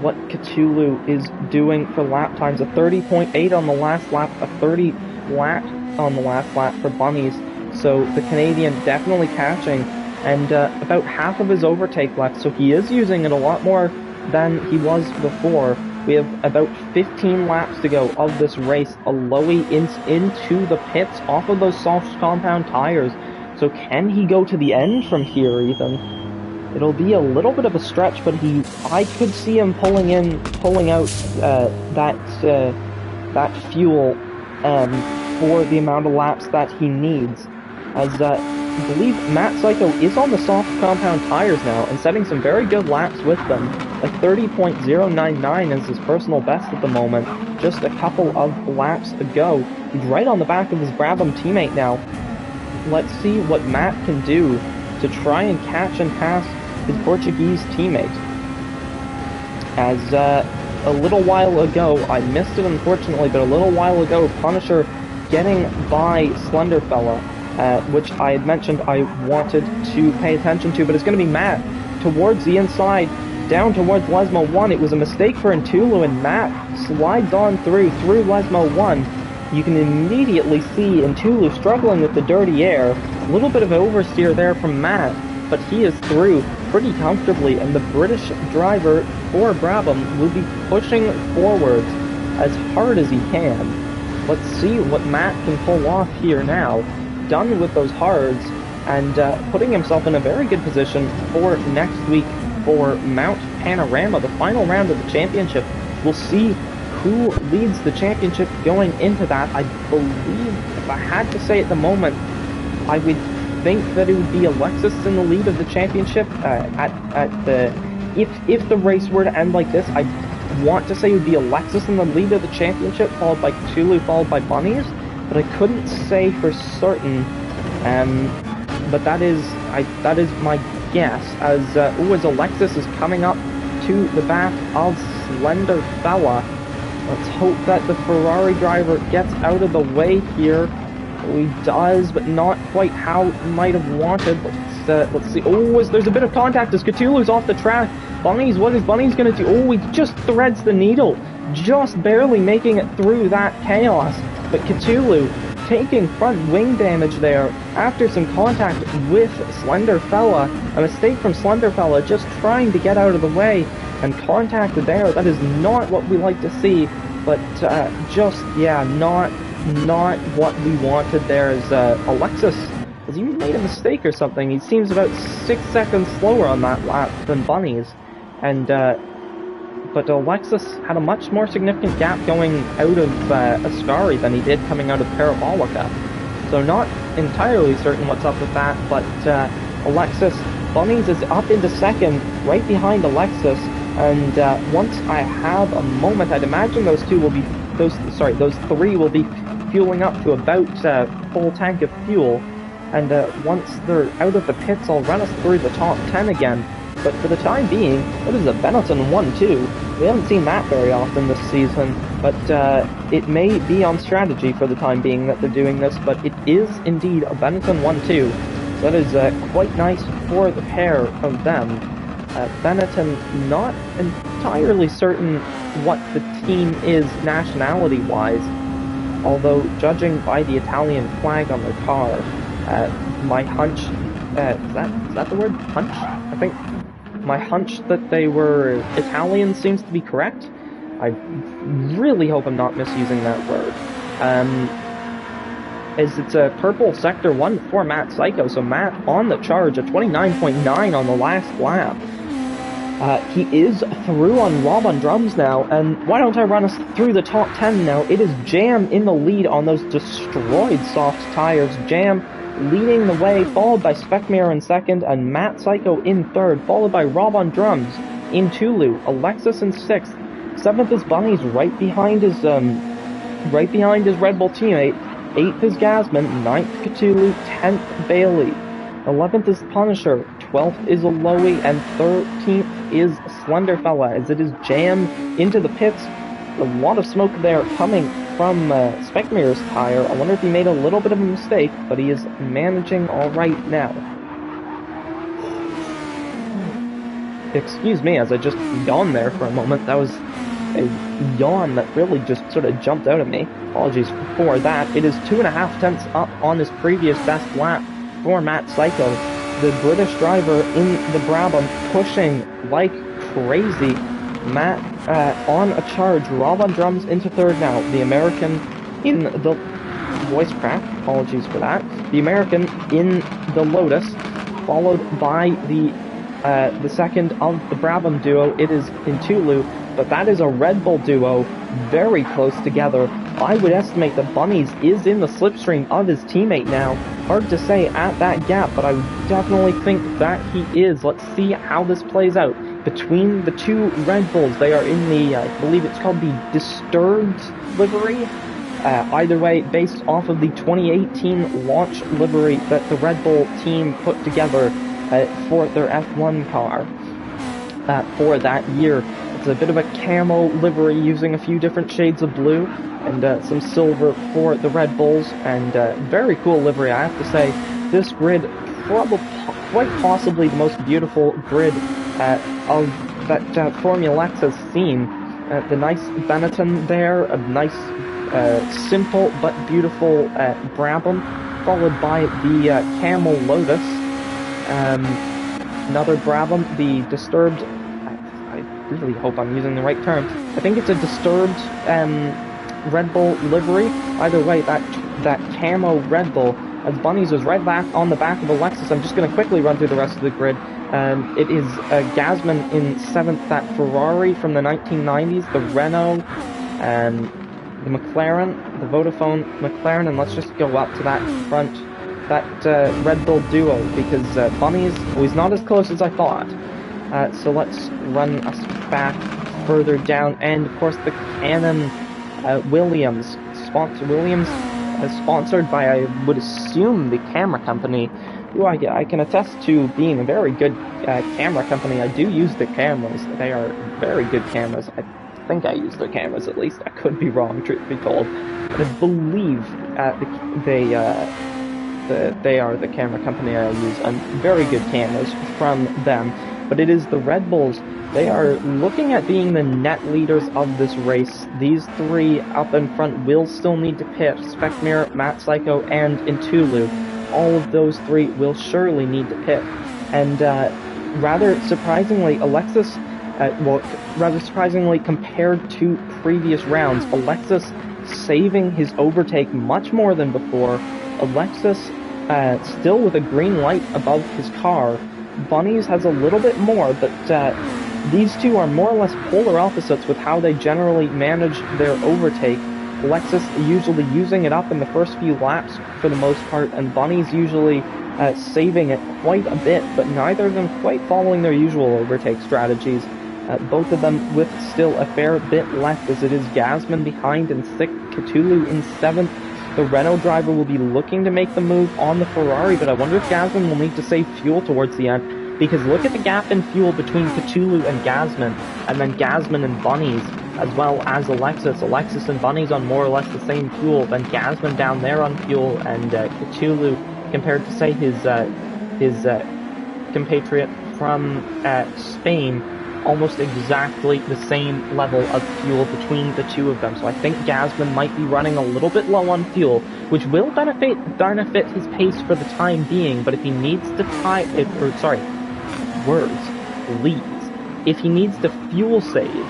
what Cthulhu is doing for lap times. A 30.8 on the last lap, a 30 flat on the last lap for Bunnies, so the Canadian definitely catching, and about half of his overtake left, so he is using it a lot more than he was before. We have about 15 laps to go of this race. A Lowy into the pits off of those soft compound tires. So can he go to the end from here even? It'll be a little bit of a stretch, but I could see him pulling out that fuel for the amount of laps that he needs. As I believe Matt Psycho is on the soft compound tires now and setting some very good laps with them. A 30.099 is his personal best at the moment, just a couple of laps ago. He's right on the back of his Brabham teammate now. Let's see what Matt can do to try and catch and pass his Portuguese teammate. As a little while ago, I missed it unfortunately, but a little while ago, Punisher getting by Slenderfella, which I had mentioned I wanted to pay attention to, but it's going to be Matt towards the inside, down towards Lesmo 1. It was a mistake for Ntulu, and Matt slides on through Lesmo 1. You can immediately see Ntulu struggling with the dirty air. A little bit of oversteer there from Matt, but he is through pretty comfortably, and the British driver for Brabham will be pushing forwards as hard as he can. Let's see what Matt can pull off here now. Done with those hards, and putting himself in a very good position for next week for Mount Panorama, the final round of the championship. We'll see who leads the championship going into that. I believe, if I had to say at the moment, I would think that it would be Alexis in the lead of the championship at the if the race were to end like this, I want to say it would be Alexis in the lead of the championship, followed by Cthulhu, followed by Bunnies, but I couldn't say for certain. But that is my guess, as Alexis is coming up to the back of Slender Fella. Let's hope that the Ferrari driver gets out of the way here. He does, but not quite how he might have wanted. Let's see. Oh, there's a bit of contact as Cthulhu's off the track. Bunnies, what is Bunnies going to do? Oh, he just threads the needle, just barely making it through that chaos. But Cthulhu taking front wing damage there after some contact with Slender Fella. A mistake from Slender Fella, just trying to get out of the way, and contact there. That is not what we like to see, but not what we wanted there. As Alexis has even made a mistake or something. He seems about 6 seconds slower on that lap than Bunnies, and but Alexis had a much more significant gap going out of Ascari than he did coming out of Parabolica. So not entirely certain what's up with that, but Alexis, Bunnies is up into second, right behind Alexis, and once I have a moment, I'd imagine those three will be fueling up to about full tank of fuel, and once they're out of the pits, I'll run us through the top 10 again. But for the time being, what is a Benetton 1-2? We haven't seen that very often this season, but it may be on strategy for the time being that they're doing this, but it is indeed a Benetton 1-2. That is quite nice for the pair of them. Benetton, not entirely certain what the team is nationality-wise, although judging by the Italian flag on their car, my hunch, is that the word? Hunch? I think my hunch that they were Italian seems to be correct. I really hope I'm not misusing that word. As it's a purple sector 1 for Matt Psycho, so Matt on the charge, a 29.9 on the last lap. He is through on Rob on drums now, and why don't I run us through the top 10 now? It is Jam in the lead on those destroyed soft tires. Jam leading the way, followed by Specmir in second, and Matt Psycho in third, followed by Rob on drums in Tulu, Alexis in sixth, seventh is Bunnies right behind his Red Bull teammate, eighth is Gasman, ninth Cthulhu, 10th Bailey, 11th is Punisher, 12th is Aloe, and 13th is Slenderfella, as it is Jam into the pits. A lot of smoke there coming from Specmir's tire. I wonder if he made a little bit of a mistake, but he is managing all right now. Excuse me, as I just yawned there for a moment. That was a yawn that really just sort of jumped out at me. Apologies for that. It is 2.5 tenths up on his previous best lap for Matt Psycho. The British driver in the Brabham pushing like crazy. Matt on a charge. Rob on drums into third now. The American in the voice crack. Apologies for that. The American in the Lotus, followed by the second of the Brabham duo. It is in Tulu, but that is a Red Bull duo, very close together. I would estimate that Bunnies is in the slipstream of his teammate now. Hard to say at that gap, but I would definitely think that he is. Let's see how this plays out. Between the two Red Bulls, they are in the, I believe it's called the Disturbed livery. Either way, based off of the 2018 launch livery that the Red Bull team put together for their F1 car for that year. It's a bit of a camo livery using a few different shades of blue and some silver for the Red Bulls, and very cool livery, I have to say. This grid, quite possibly the most beautiful grid of that Formula X has seen. The nice Benetton there, a nice simple but beautiful Brabham, followed by the Camel Lotus. Another Brabham, the Disturbed, I really hope I'm using the right term. I think it's a Disturbed Red Bull livery. Either way, that camo Red Bull, as Bunnies was right back on the back of the Lexus. I'm just going to quickly run through the rest of the grid. It is Gasman in 7th, that Ferrari from the 1990s, the Renault, the McLaren, the Vodafone McLaren, and let's just go up to that front, that Red Bull duo, because Bunnies was not as close as I thought. So let's run us back further down, and of course the Canon Williams, sponsored by, I would assume, the camera company, who I can attest to being a very good camera company. I do use the cameras. They are very good cameras. I think I use their cameras, at least. I could be wrong, truth be told. But I believe they are the camera company I use, and very good cameras from them. But it is the Red Bulls. They are looking at being the net leaders of this race. These three up in front will still need to pit. Specmir, Matt Psycho, and Intulu. All of those three will surely need to pit. And rather surprisingly, Alexis, compared to previous rounds, Alexis saving his overtake much more than before. Alexis still with a green light above his car. Bunnies has a little bit more, but these two are more or less polar opposites with how they generally manage their overtake. Alexis usually using it up in the first few laps for the most part, and Bunnies usually saving it quite a bit, but neither of them quite following their usual overtake strategies. Both of them with still a fair bit left, as it is Gasman behind in 6th, Cthulhu in 7th. The Renault driver will be looking to make the move on the Ferrari, but I wonder if Gasman will need to save fuel towards the end, because look at the gap in fuel between Cthulhu and Gasman, and then Gasman and Bunnies, as well as Alexis. Alexis and Bunnies on more or less the same fuel, then Gasman down there on fuel, and Cthulhu, compared to, say, his compatriot from Spain, almost exactly the same level of fuel between the two of them. So I think Gasman might be running a little bit low on fuel, which will benefit his pace for the time being, but if he needs to if he needs to fuel save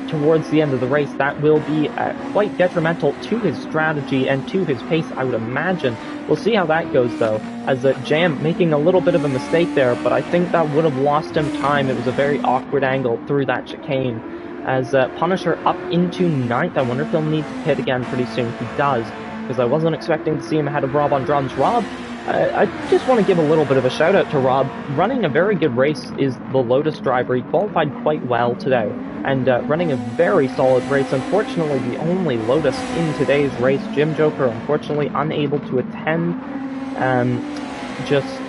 towards the end of the race, that will be quite detrimental to his strategy and to his pace, I would imagine. We'll see how that goes, though, as Jam making a little bit of a mistake there, but I think that would have lost him time. It was a very awkward angle through that chicane. As Punisher up into 9th, I wonder if he'll need to pit again pretty soon. He does, because I wasn't expecting to see him ahead of Rob on drums. Rob, I just want to give a little bit of a shout out to Rob. Running a very good race is the Lotus driver. He qualified quite well today, and running a very solid race. Unfortunately, the only Lotus in today's race, Jim Joker, unfortunately unable to attend.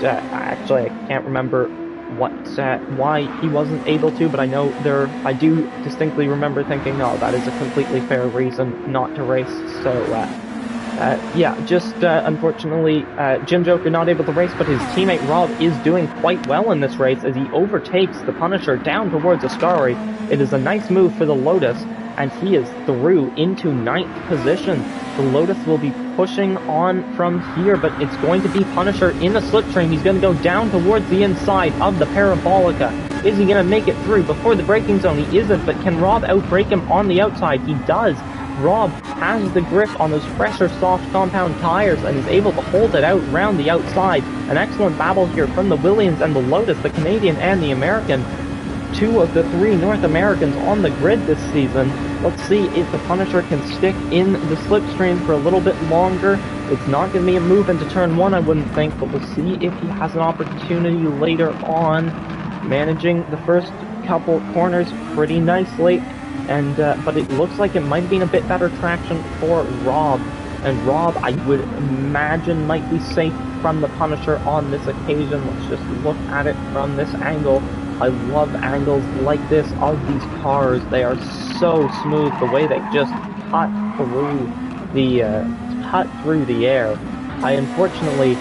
Actually, I can't remember why he wasn't able to, but I do distinctly remember thinking, oh, that is a completely fair reason not to race. So, unfortunately, Jim Joker not able to race, but his teammate Rob is doing quite well in this race as he overtakes the Punisher down towards Ascari. It is a nice move for the Lotus, and he is through into 9th position. The Lotus will be pushing on from here, but it's going to be Punisher in the slipstream. He's going to go down towards the inside of the Parabolica. Is he going to make it through before the braking zone? He isn't, but can Rob outbrake him on the outside? He does. Rob has the grip on those fresher soft compound tires and is able to hold it out round the outside. An excellent battle here from the Williams and the Lotus, the Canadian and the American. 2 of the 3 North Americans on the grid this season. Let's see if the Punisher can stick in the slipstream for a little bit longer. It's not going to be a move into turn 1, I wouldn't think, but we'll see if he has an opportunity later on. Managing the first couple corners pretty nicely. And but it looks like it might have been a bit better traction for Rob. And Rob, I would imagine, might be safe from the Punisher on this occasion. Let's just look at it from this angle. I love angles like this of these cars. They are so smooth, the way they just cut through the air. I unfortunately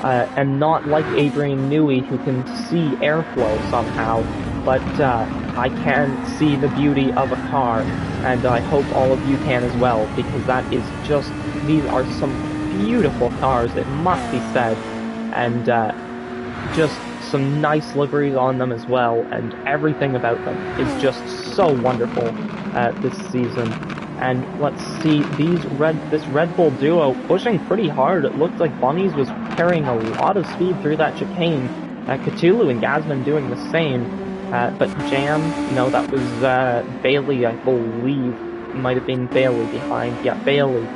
am not like Adrian Newey, who can see airflow somehow, but I can see the beauty of a car, and I hope all of you can as well, because these are some beautiful cars, it must be said, and just some nice liveries on them as well, and everything about them is just so wonderful this season. And let's see, this Red Bull duo pushing pretty hard. It looked like Bunnies was carrying a lot of speed through that chicane. Cthulhu and Gasman doing the same. But Jam, no, that was Bailey, I believe. Might have been Bailey behind. Yeah, Bailey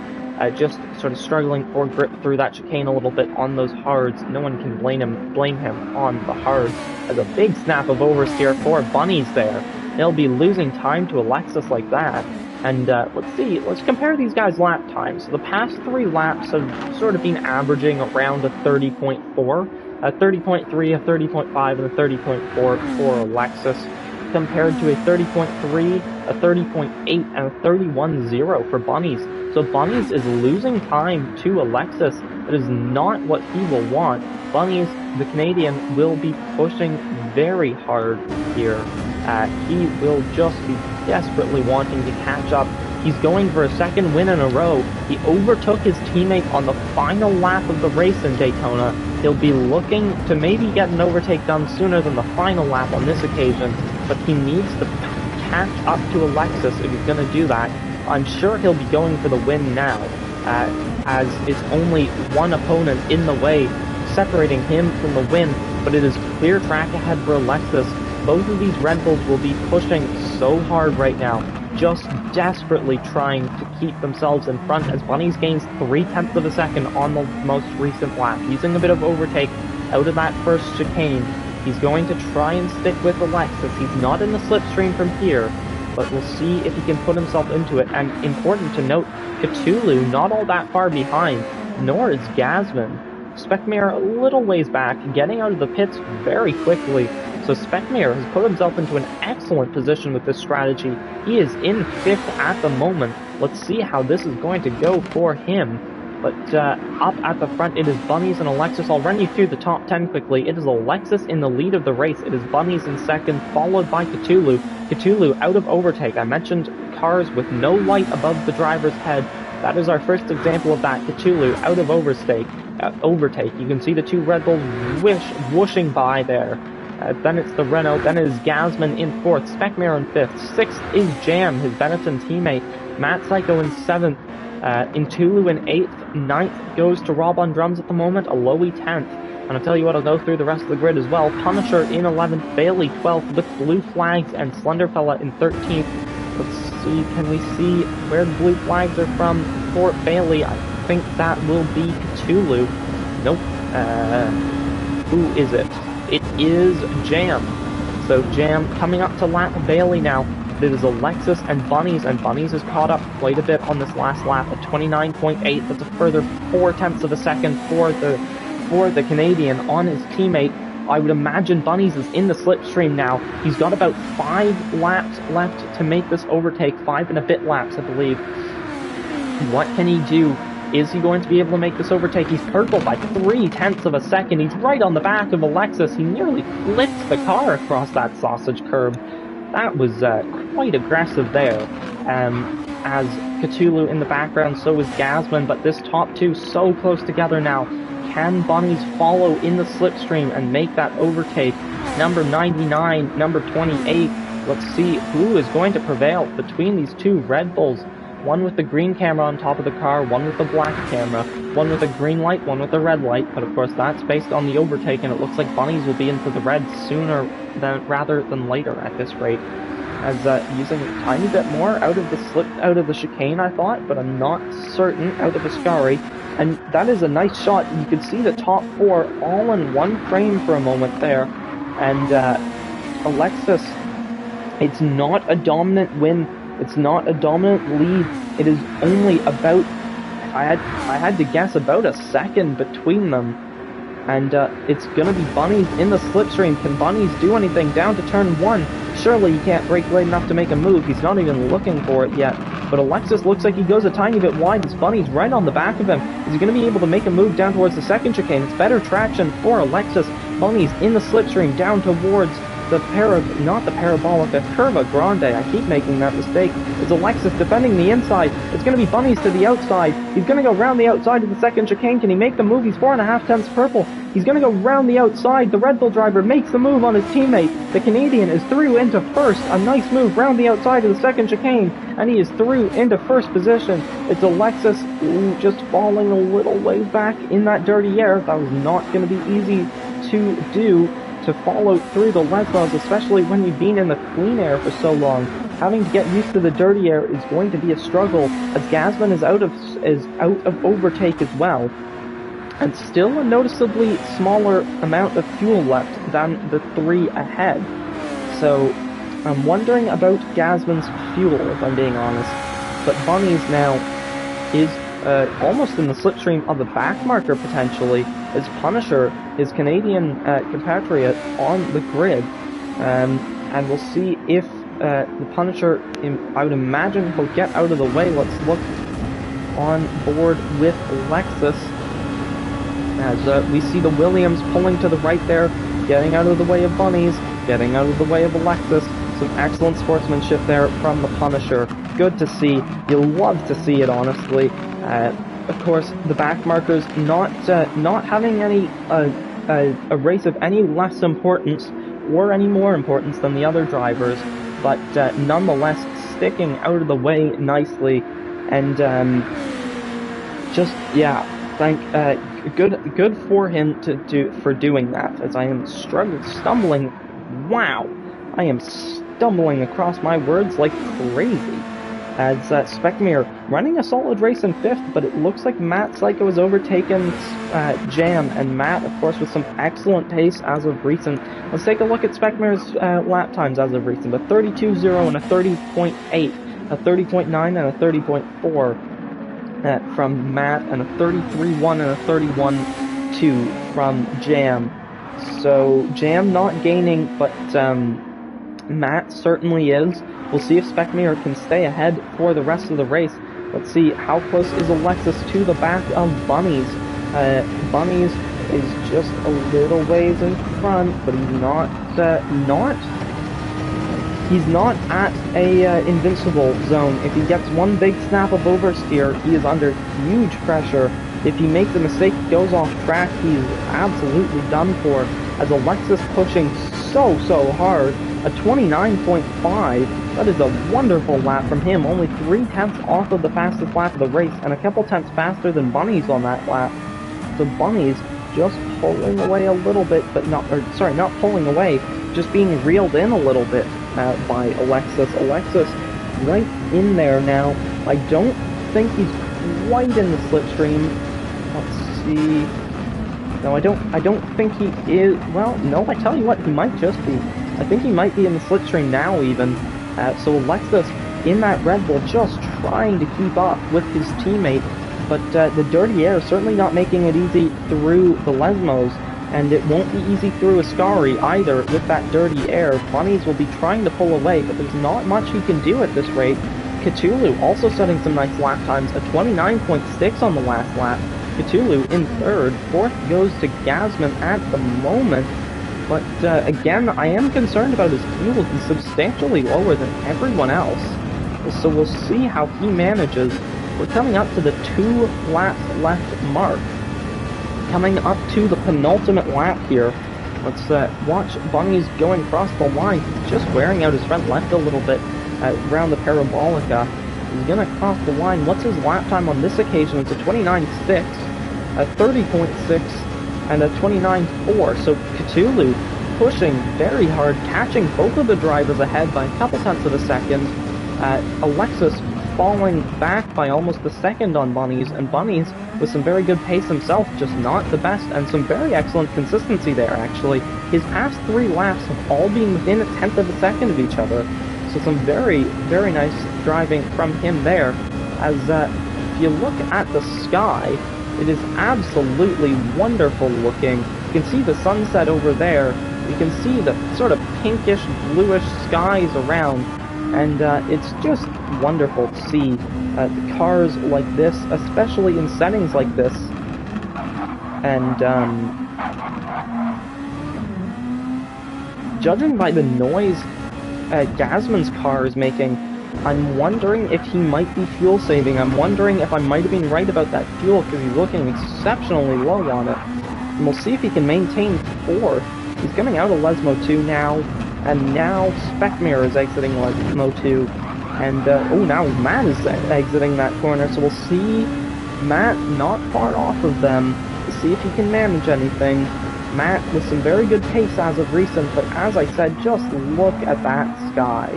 just sort of struggling for grip through that chicane a little bit on those hards. No one can blame him on the hards. As a big snap of oversteer for Bunnies there. They'll be losing time to Alexis like that. And let's compare these guys' lap times. So the past 3 laps have sort of been averaging around a 30.4, a 30.3, a 30.5, and a 30.4 for Alexis, compared to a 30.3, a 30.8, and a 31.0 for Bunnies. So Bunnies is losing time to Alexis. That is not what he will want. Bunnies, the Canadian, will be pushing very hard here. He will just be desperately wanting to catch up. He's going for a 2nd win in a row. He overtook his teammate on the final lap of the race in Daytona. He'll be looking to maybe get an overtake done sooner than the final lap on this occasion, but he needs to catch up to Alexis if he's going to do that. I'm sure he'll be going for the win now, as it's only one opponent in the way, separating him from the win, but it is clear track ahead for Alexis. Both of these Red Bulls will be pushing so hard right now, just desperately trying to keep themselves in front as Bunnies gains 0.3 of a second on the most recent lap, using a bit of overtake out of that first chicane. He's going to try and stick with Alexis. He's not in the slipstream from here, but we'll see if he can put himself into it. And important to note, Cthulhu not all that far behind, nor is Gasman. Speckmeyer a little ways back, getting out of the pits very quickly. So Speckmeyer has put himself into an excellent position with this strategy. He is in 5th at the moment. Let's see how this is going to go for him. But up at the front, it is Bunnies and Alexis. I'll run you through the top 10 quickly. It is Alexis in the lead of the race. It is Bunnies in 2nd, followed by Cthulhu. Cthulhu out of overtake. I mentioned cars with no light above the driver's head. That is our first example of that. Cthulhu out of overtake. You can see the 2 Red Bulls whooshing by there. Then it's the Renault, then it is Gasman in 4th, Speckmeyer in 5th, 6th is Jam, his Benetton teammate, Matt Psycho in 7th, Intulu in 8th, 9th goes to Rob on drums at the moment, Aloe 10th, and I'll tell you what, I'll go through the rest of the grid as well. Punisher in 11th, Bailey 12th, with blue flags, and Slenderfella in 13th. Let's see, can we see where the blue flags are from for Bailey? I think that will be Cthulhu. Nope. Who is it? It is Jam. So Jam coming up to lap Bailey now. It is Alexis and Bunnies has caught up quite a bit on this last lap at 29.8. That's a further 0.4 of a second for the Canadian on his teammate. I would imagine Bunnies is in the slipstream now. He's got about 5 laps left to make this overtake, 5 and a bit laps, I believe. What can he do? Is he going to be able to make this overtake? He's purple by 0.3 of a second. He's right on the back of Alexis. He nearly flipped the car across that sausage curb. That was quite aggressive there. As Cthulhu in the background, so is Gasman, but this top 2 so close together now. Can Bunnies follow in the slipstream and make that overtake? Number 99, number 28. Let's see who is going to prevail between these 2 Red Bulls. One with the green camera on top of the car, one with the black camera, one with a green light, one with a red light, but of course that's based on the overtake, and it looks like Bunnies will be into the red sooner rather than later at this rate. As using a tiny bit more out of the chicane, I thought, but I'm not certain, out of Ascari. And that is a nice shot. You can see the top 4 all in one frame for a moment there. And Alexis, it's not a dominant win. It's not a dominant lead. It is only about, I had to guess, about a second between them. And it's going to be Bunnies in the slipstream. Can Bunnies do anything down to turn 1? Surely he can't brake late enough to make a move. He's not even looking for it yet. But Alexis looks like he goes a tiny bit wide. This Bunnies right on the back of him. Is he going to be able to make a move down towards the second chicane? It's better traction for Alexis. Bunnies in the slipstream down towards the Curva Grande. I keep making that mistake. It's Alexis defending the inside. It's going to be Bunnies to the outside. He's going to go round the outside of the second chicane. Can he make the move? He's 4.5 purple. He's going to go round the outside. The Red Bull driver makes the move on his teammate. The Canadian is through into first. A nice move round the outside of the second chicane. And he is through into first position. It's Alexis just falling a little ways back in that dirty air. That was not going to be easy to do, to follow through the Lesbos, especially when you've been in the clean air for so long. having to get used to the dirty air is going to be a struggle, as Gasman is out of overtake as well, and still a noticeably smaller amount of fuel left than the three ahead. So I'm wondering about Gasman's fuel, if I'm being honest. But Bunny's now is almost in the slipstream of the back marker, potentially, as Punisher, his Canadian compatriot, on the grid. And we'll see if the Punisher, I would imagine he'll get out of the way. Let's look on board with Lexus, as we see the Williams pulling to the right there, getting out of the way of Bunny's, getting out of the way of Alexis. Some excellent sportsmanship there from the Punisher. Good to see. You'll love to see it, honestly. Of course, the back markers not having any a race of any less importance or any more importance than the other drivers, but nonetheless sticking out of the way nicely, and just good for him for doing that. As I am stumbling. Wow, I am stumbling across my words like crazy. As Speckmere running a solid race in 5th, but it looks like Matt Psycho has overtaken Jam, and Matt, of course, with some excellent pace as of recent. Let's take a look at Speckmere's lap times as of recent. A 32.0 and a 30.8, a 30.9 and a 30.4 from Matt, and a 33.1 and a 31.2 from Jam. So Jam not gaining, but Matt certainly is. We'll see if Speckmere can stay ahead for the rest of the race. Let's see how close is Alexis to the back of Bunny's. Bunny's is just a little ways in front, but he's not at a invincible zone. If he gets one big snap of oversteer, he is under huge pressure. If he makes a mistake, goes off track, he's absolutely done for. As Alexis pushing so hard, a 29.5. That is a wonderful lap from him, only 0.3 off of the fastest lap of the race, and a couple tenths faster than Bunny's on that lap. So Bunny's just pulling away a little bit, but not pulling away, just being reeled in a little bit by Alexis. Alexis right in there now. I don't think he's quite in the slipstream. Let's see. No, I don't think he is. Well, no, I tell you what, he might just be. I think he might be in the slipstream now, even. So Alexis in that Red Bull just trying to keep up with his teammate, but the dirty air is certainly not making it easy through the Lesmos, and it won't be easy through Ascari either with that dirty air. Bunnies will be trying to pull away, but there's not much he can do at this rate. Cthulhu also setting some nice lap times, a 29.6 on the last lap. Cthulhu in 3rd, 4th goes to Gasman at the moment. But again, I am concerned about his fuel. He's substantially lower than everyone else. So we'll see how he manages. We're coming up to the 2 laps left mark. Coming up to the penultimate lap here. Let's watch Bunny's going across the line. He's just wearing out his front left a little bit around the Parabolica. He's going to cross the line. What's his lap time on this occasion? It's a 29.6, a 30.6, and a 29.4, so Cthulhu pushing very hard, catching both of the drivers ahead by a couple tenths of a second. Alexis falling back by almost a second on Bunny's, and Bunny's with some very good pace himself, just not the best, and some very excellent consistency there, actually. His past 3 laps have all been within a tenth of a second of each other, so some very nice driving from him there. As if you look at the sky, it is absolutely wonderful looking. You can see the sunset over there. You can see the sort of pinkish, bluish skies around. And it's just wonderful to see the cars like this, especially in settings like this. And judging by the noise Gasman's car is making, I'm wondering if he might be fuel saving. I'm wondering if I might have been right about that fuel, because he's looking exceptionally low on it. And we'll see if he can maintain 4th. He's coming out of Lesmo 2 now, and now Speckmere is exiting Lesmo 2. And, now Matt is exiting that corner, so we'll see Matt not far off of them to see if he can manage anything. Matt with some very good pace as of recent, but as I said, just look at that sky.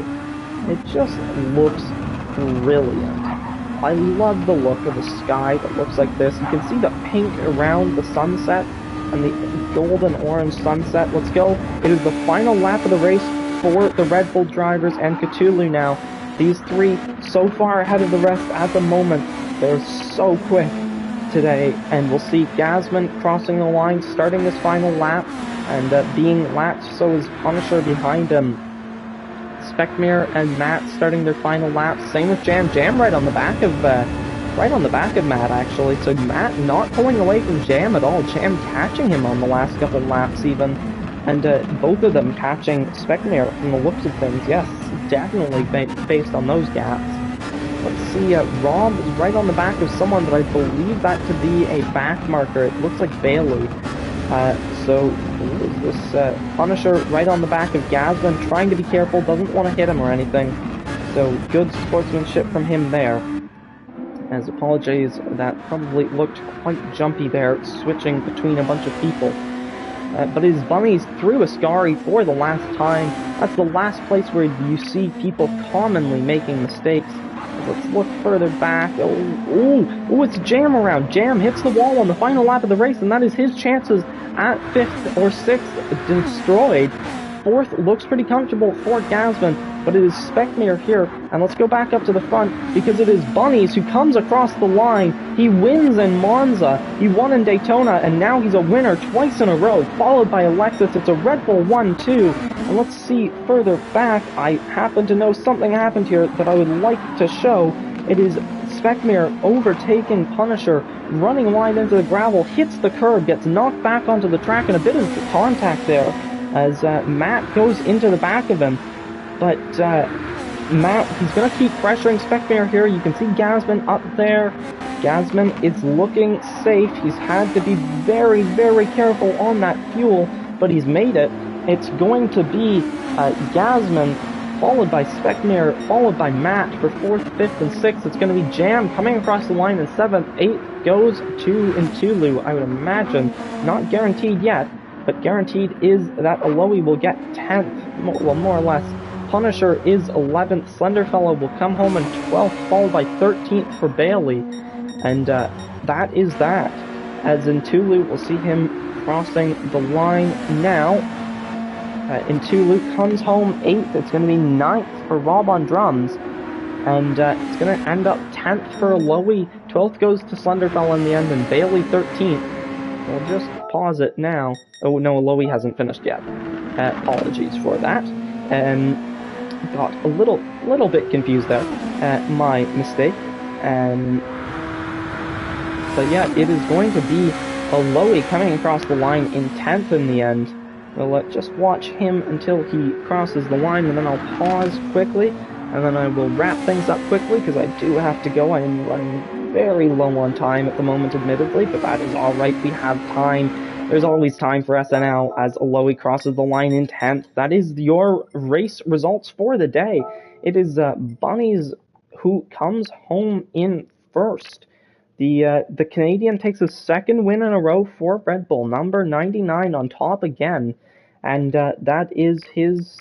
It just looks brilliant. I love the look of the sky that looks like this. You can see the pink around the sunset and the golden orange sunset. Let's go. It is the final lap of the race for the Red Bull drivers and Cthulhu now. These three so far ahead of the rest at the moment. They're so quick today, and we'll see Gasman crossing the line, starting this final lap, and being lapped, so is Punisher behind him. Speckmere and Matt starting their final lap. Same with Jam. Jam right on the back of Matt, actually. So Matt not pulling away from Jam at all. Jam catching him on the last couple laps even. And both of them catching Speckmere from the looks of things. Yes, definitely based on those gaps. Let's see, Rob is right on the back of someone, but I believe that to be a back marker. It looks like Bailey. So, who is this? Punisher right on the back of Gasman, trying to be careful, doesn't want to hit him or anything. So, good sportsmanship from him there. As apologies, that probably looked quite jumpy there, switching between a bunch of people. But his bunnies through Ascari for the last time. That's the last place where you see people commonly making mistakes. Let's look further back. Oh, it's Jam around. Jam hits the wall on the final lap of the race, and that is his chances at 5th or 6th destroyed. 4th looks pretty comfortable for Gasman, but it is Speckmere here. And let's go back up to the front, because it is Bunnies who comes across the line. He wins in Monza, he won in Daytona, and now he's a winner twice in a row, followed by Alexis. It's a Red Bull 1-2. And let's see further back. I happen to know something happened here that I would like to show. It is Speckmere overtaking Punisher, running wide into the gravel, hits the curb, gets knocked back onto the track, and a bit of contact there as Matt goes into the back of him. But Matt, he's going to keep pressuring Speckmere here. You can see Gasman up there. Gasman is looking safe. He's had to be very, very careful on that fuel, but he's made it. It's going to be Gasman, followed by Speckmere, followed by Matt for 4th, 5th, and 6th. It's going to be Jam coming across the line in 7th. 8th goes to Intulu, I would imagine. Not guaranteed yet, but guaranteed is that Aloe will get 10th, well, more or less. Punisher is 11th. Slenderfellow will come home in 12th, followed by 13th for Bailey. And that is that. As Intulu, we'll see him crossing the line now. Intulu comes home 8th. It's going to be 9th for Rob on drums. And it's going to end up 10th for Aloe. 12th goes to Slenderfellow in the end, and Bailey 13th. We'll just pause it now. Oh, no, Aloe hasn't finished yet. Apologies for that. Got a little bit confused there. My mistake. But yeah, it is going to be Aloe coming across the line in 10th in the end. We'll just watch him until he crosses the line, and then I'll pause quickly, and then I will wrap things up quickly, because I do have to go. I am running very low on time at the moment, admittedly, but that is alright. We have time. There's always time for SNL as Aloe crosses the line in 10th. That is your race results for the day. It is Bunnies who comes home in 1st. The Canadian takes his 2nd win in a row for Red Bull, number 99 on top again. And that is his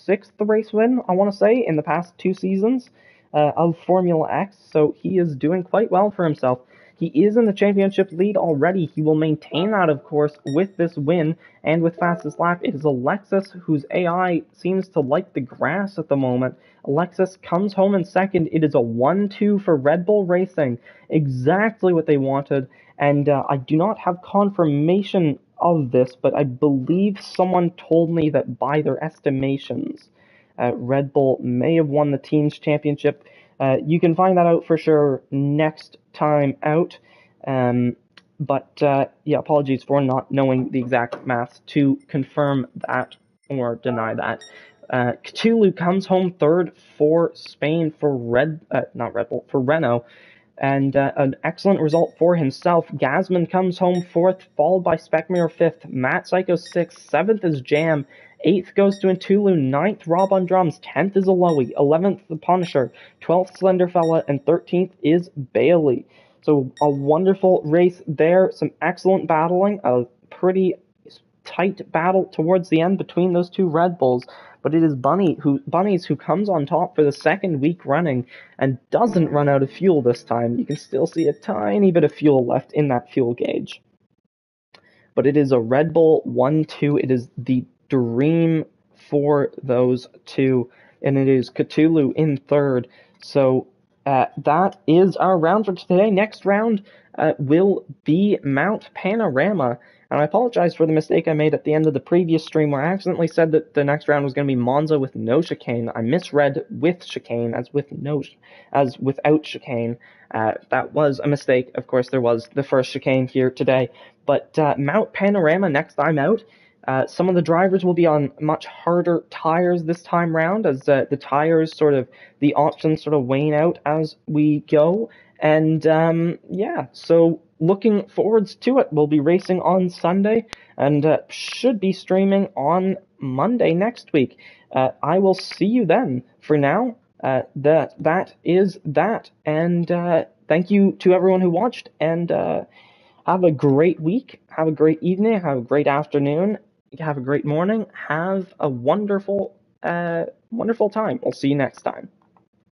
6th race win, I want to say, in the past 2 seasons of Formula X. So he is doing quite well for himself. He is in the championship lead already. He will maintain that, of course, with this win and with fastest lap. It is Alexis, whose AI seems to like the grass at the moment. Alexis comes home in 2nd. It is a 1-2 for Red Bull Racing. Exactly what they wanted. And I do not have confirmation of this, but I believe someone told me that by their estimations, Red Bull may have won the team's championship. You can find that out for sure next time out. But yeah, apologies for not knowing the exact maths to confirm that or deny that. Cthulhu comes home 3rd for Spain for for Renault. And an excellent result for himself. Gasman comes home 4th, followed by Speckmere 5th. Matt Psycho 6th. 7th is Jam. 8th goes to Intulu. 9th, Rob on drums. 10th is Aloe. 11th, the Punisher. 12th, Slenderfella. And 13th is Bailey. So a wonderful race there. Some excellent battling. A pretty tight battle towards the end between those two Red Bulls. but it is Bunnies who comes on top for the second week running and doesn't run out of fuel this time. You can still see a tiny bit of fuel left in that fuel gauge. But it is a Red Bull 1-2. It is the dream for those two, and it is Cthulhu in third. So that is our round for today. Next round will be Mount Panorama. And I apologize for the mistake I made at the end of the previous stream where I accidentally said that the next round was going to be Monza with no chicane. I misread with chicane as without chicane. That was a mistake. Of course, there was the first chicane here today. But Mount Panorama next time out. Some of the drivers will be on much harder tires this time round, as the tires the options sort of wane out as we go. And yeah, so looking forwards to it. We'll be racing on Sunday and should be streaming on Monday next week. I will see you then. For now, that is that. And thank you to everyone who watched, and have a great week, have a great evening, have a great afternoon, have a great morning, have a wonderful time. We'll see you next time.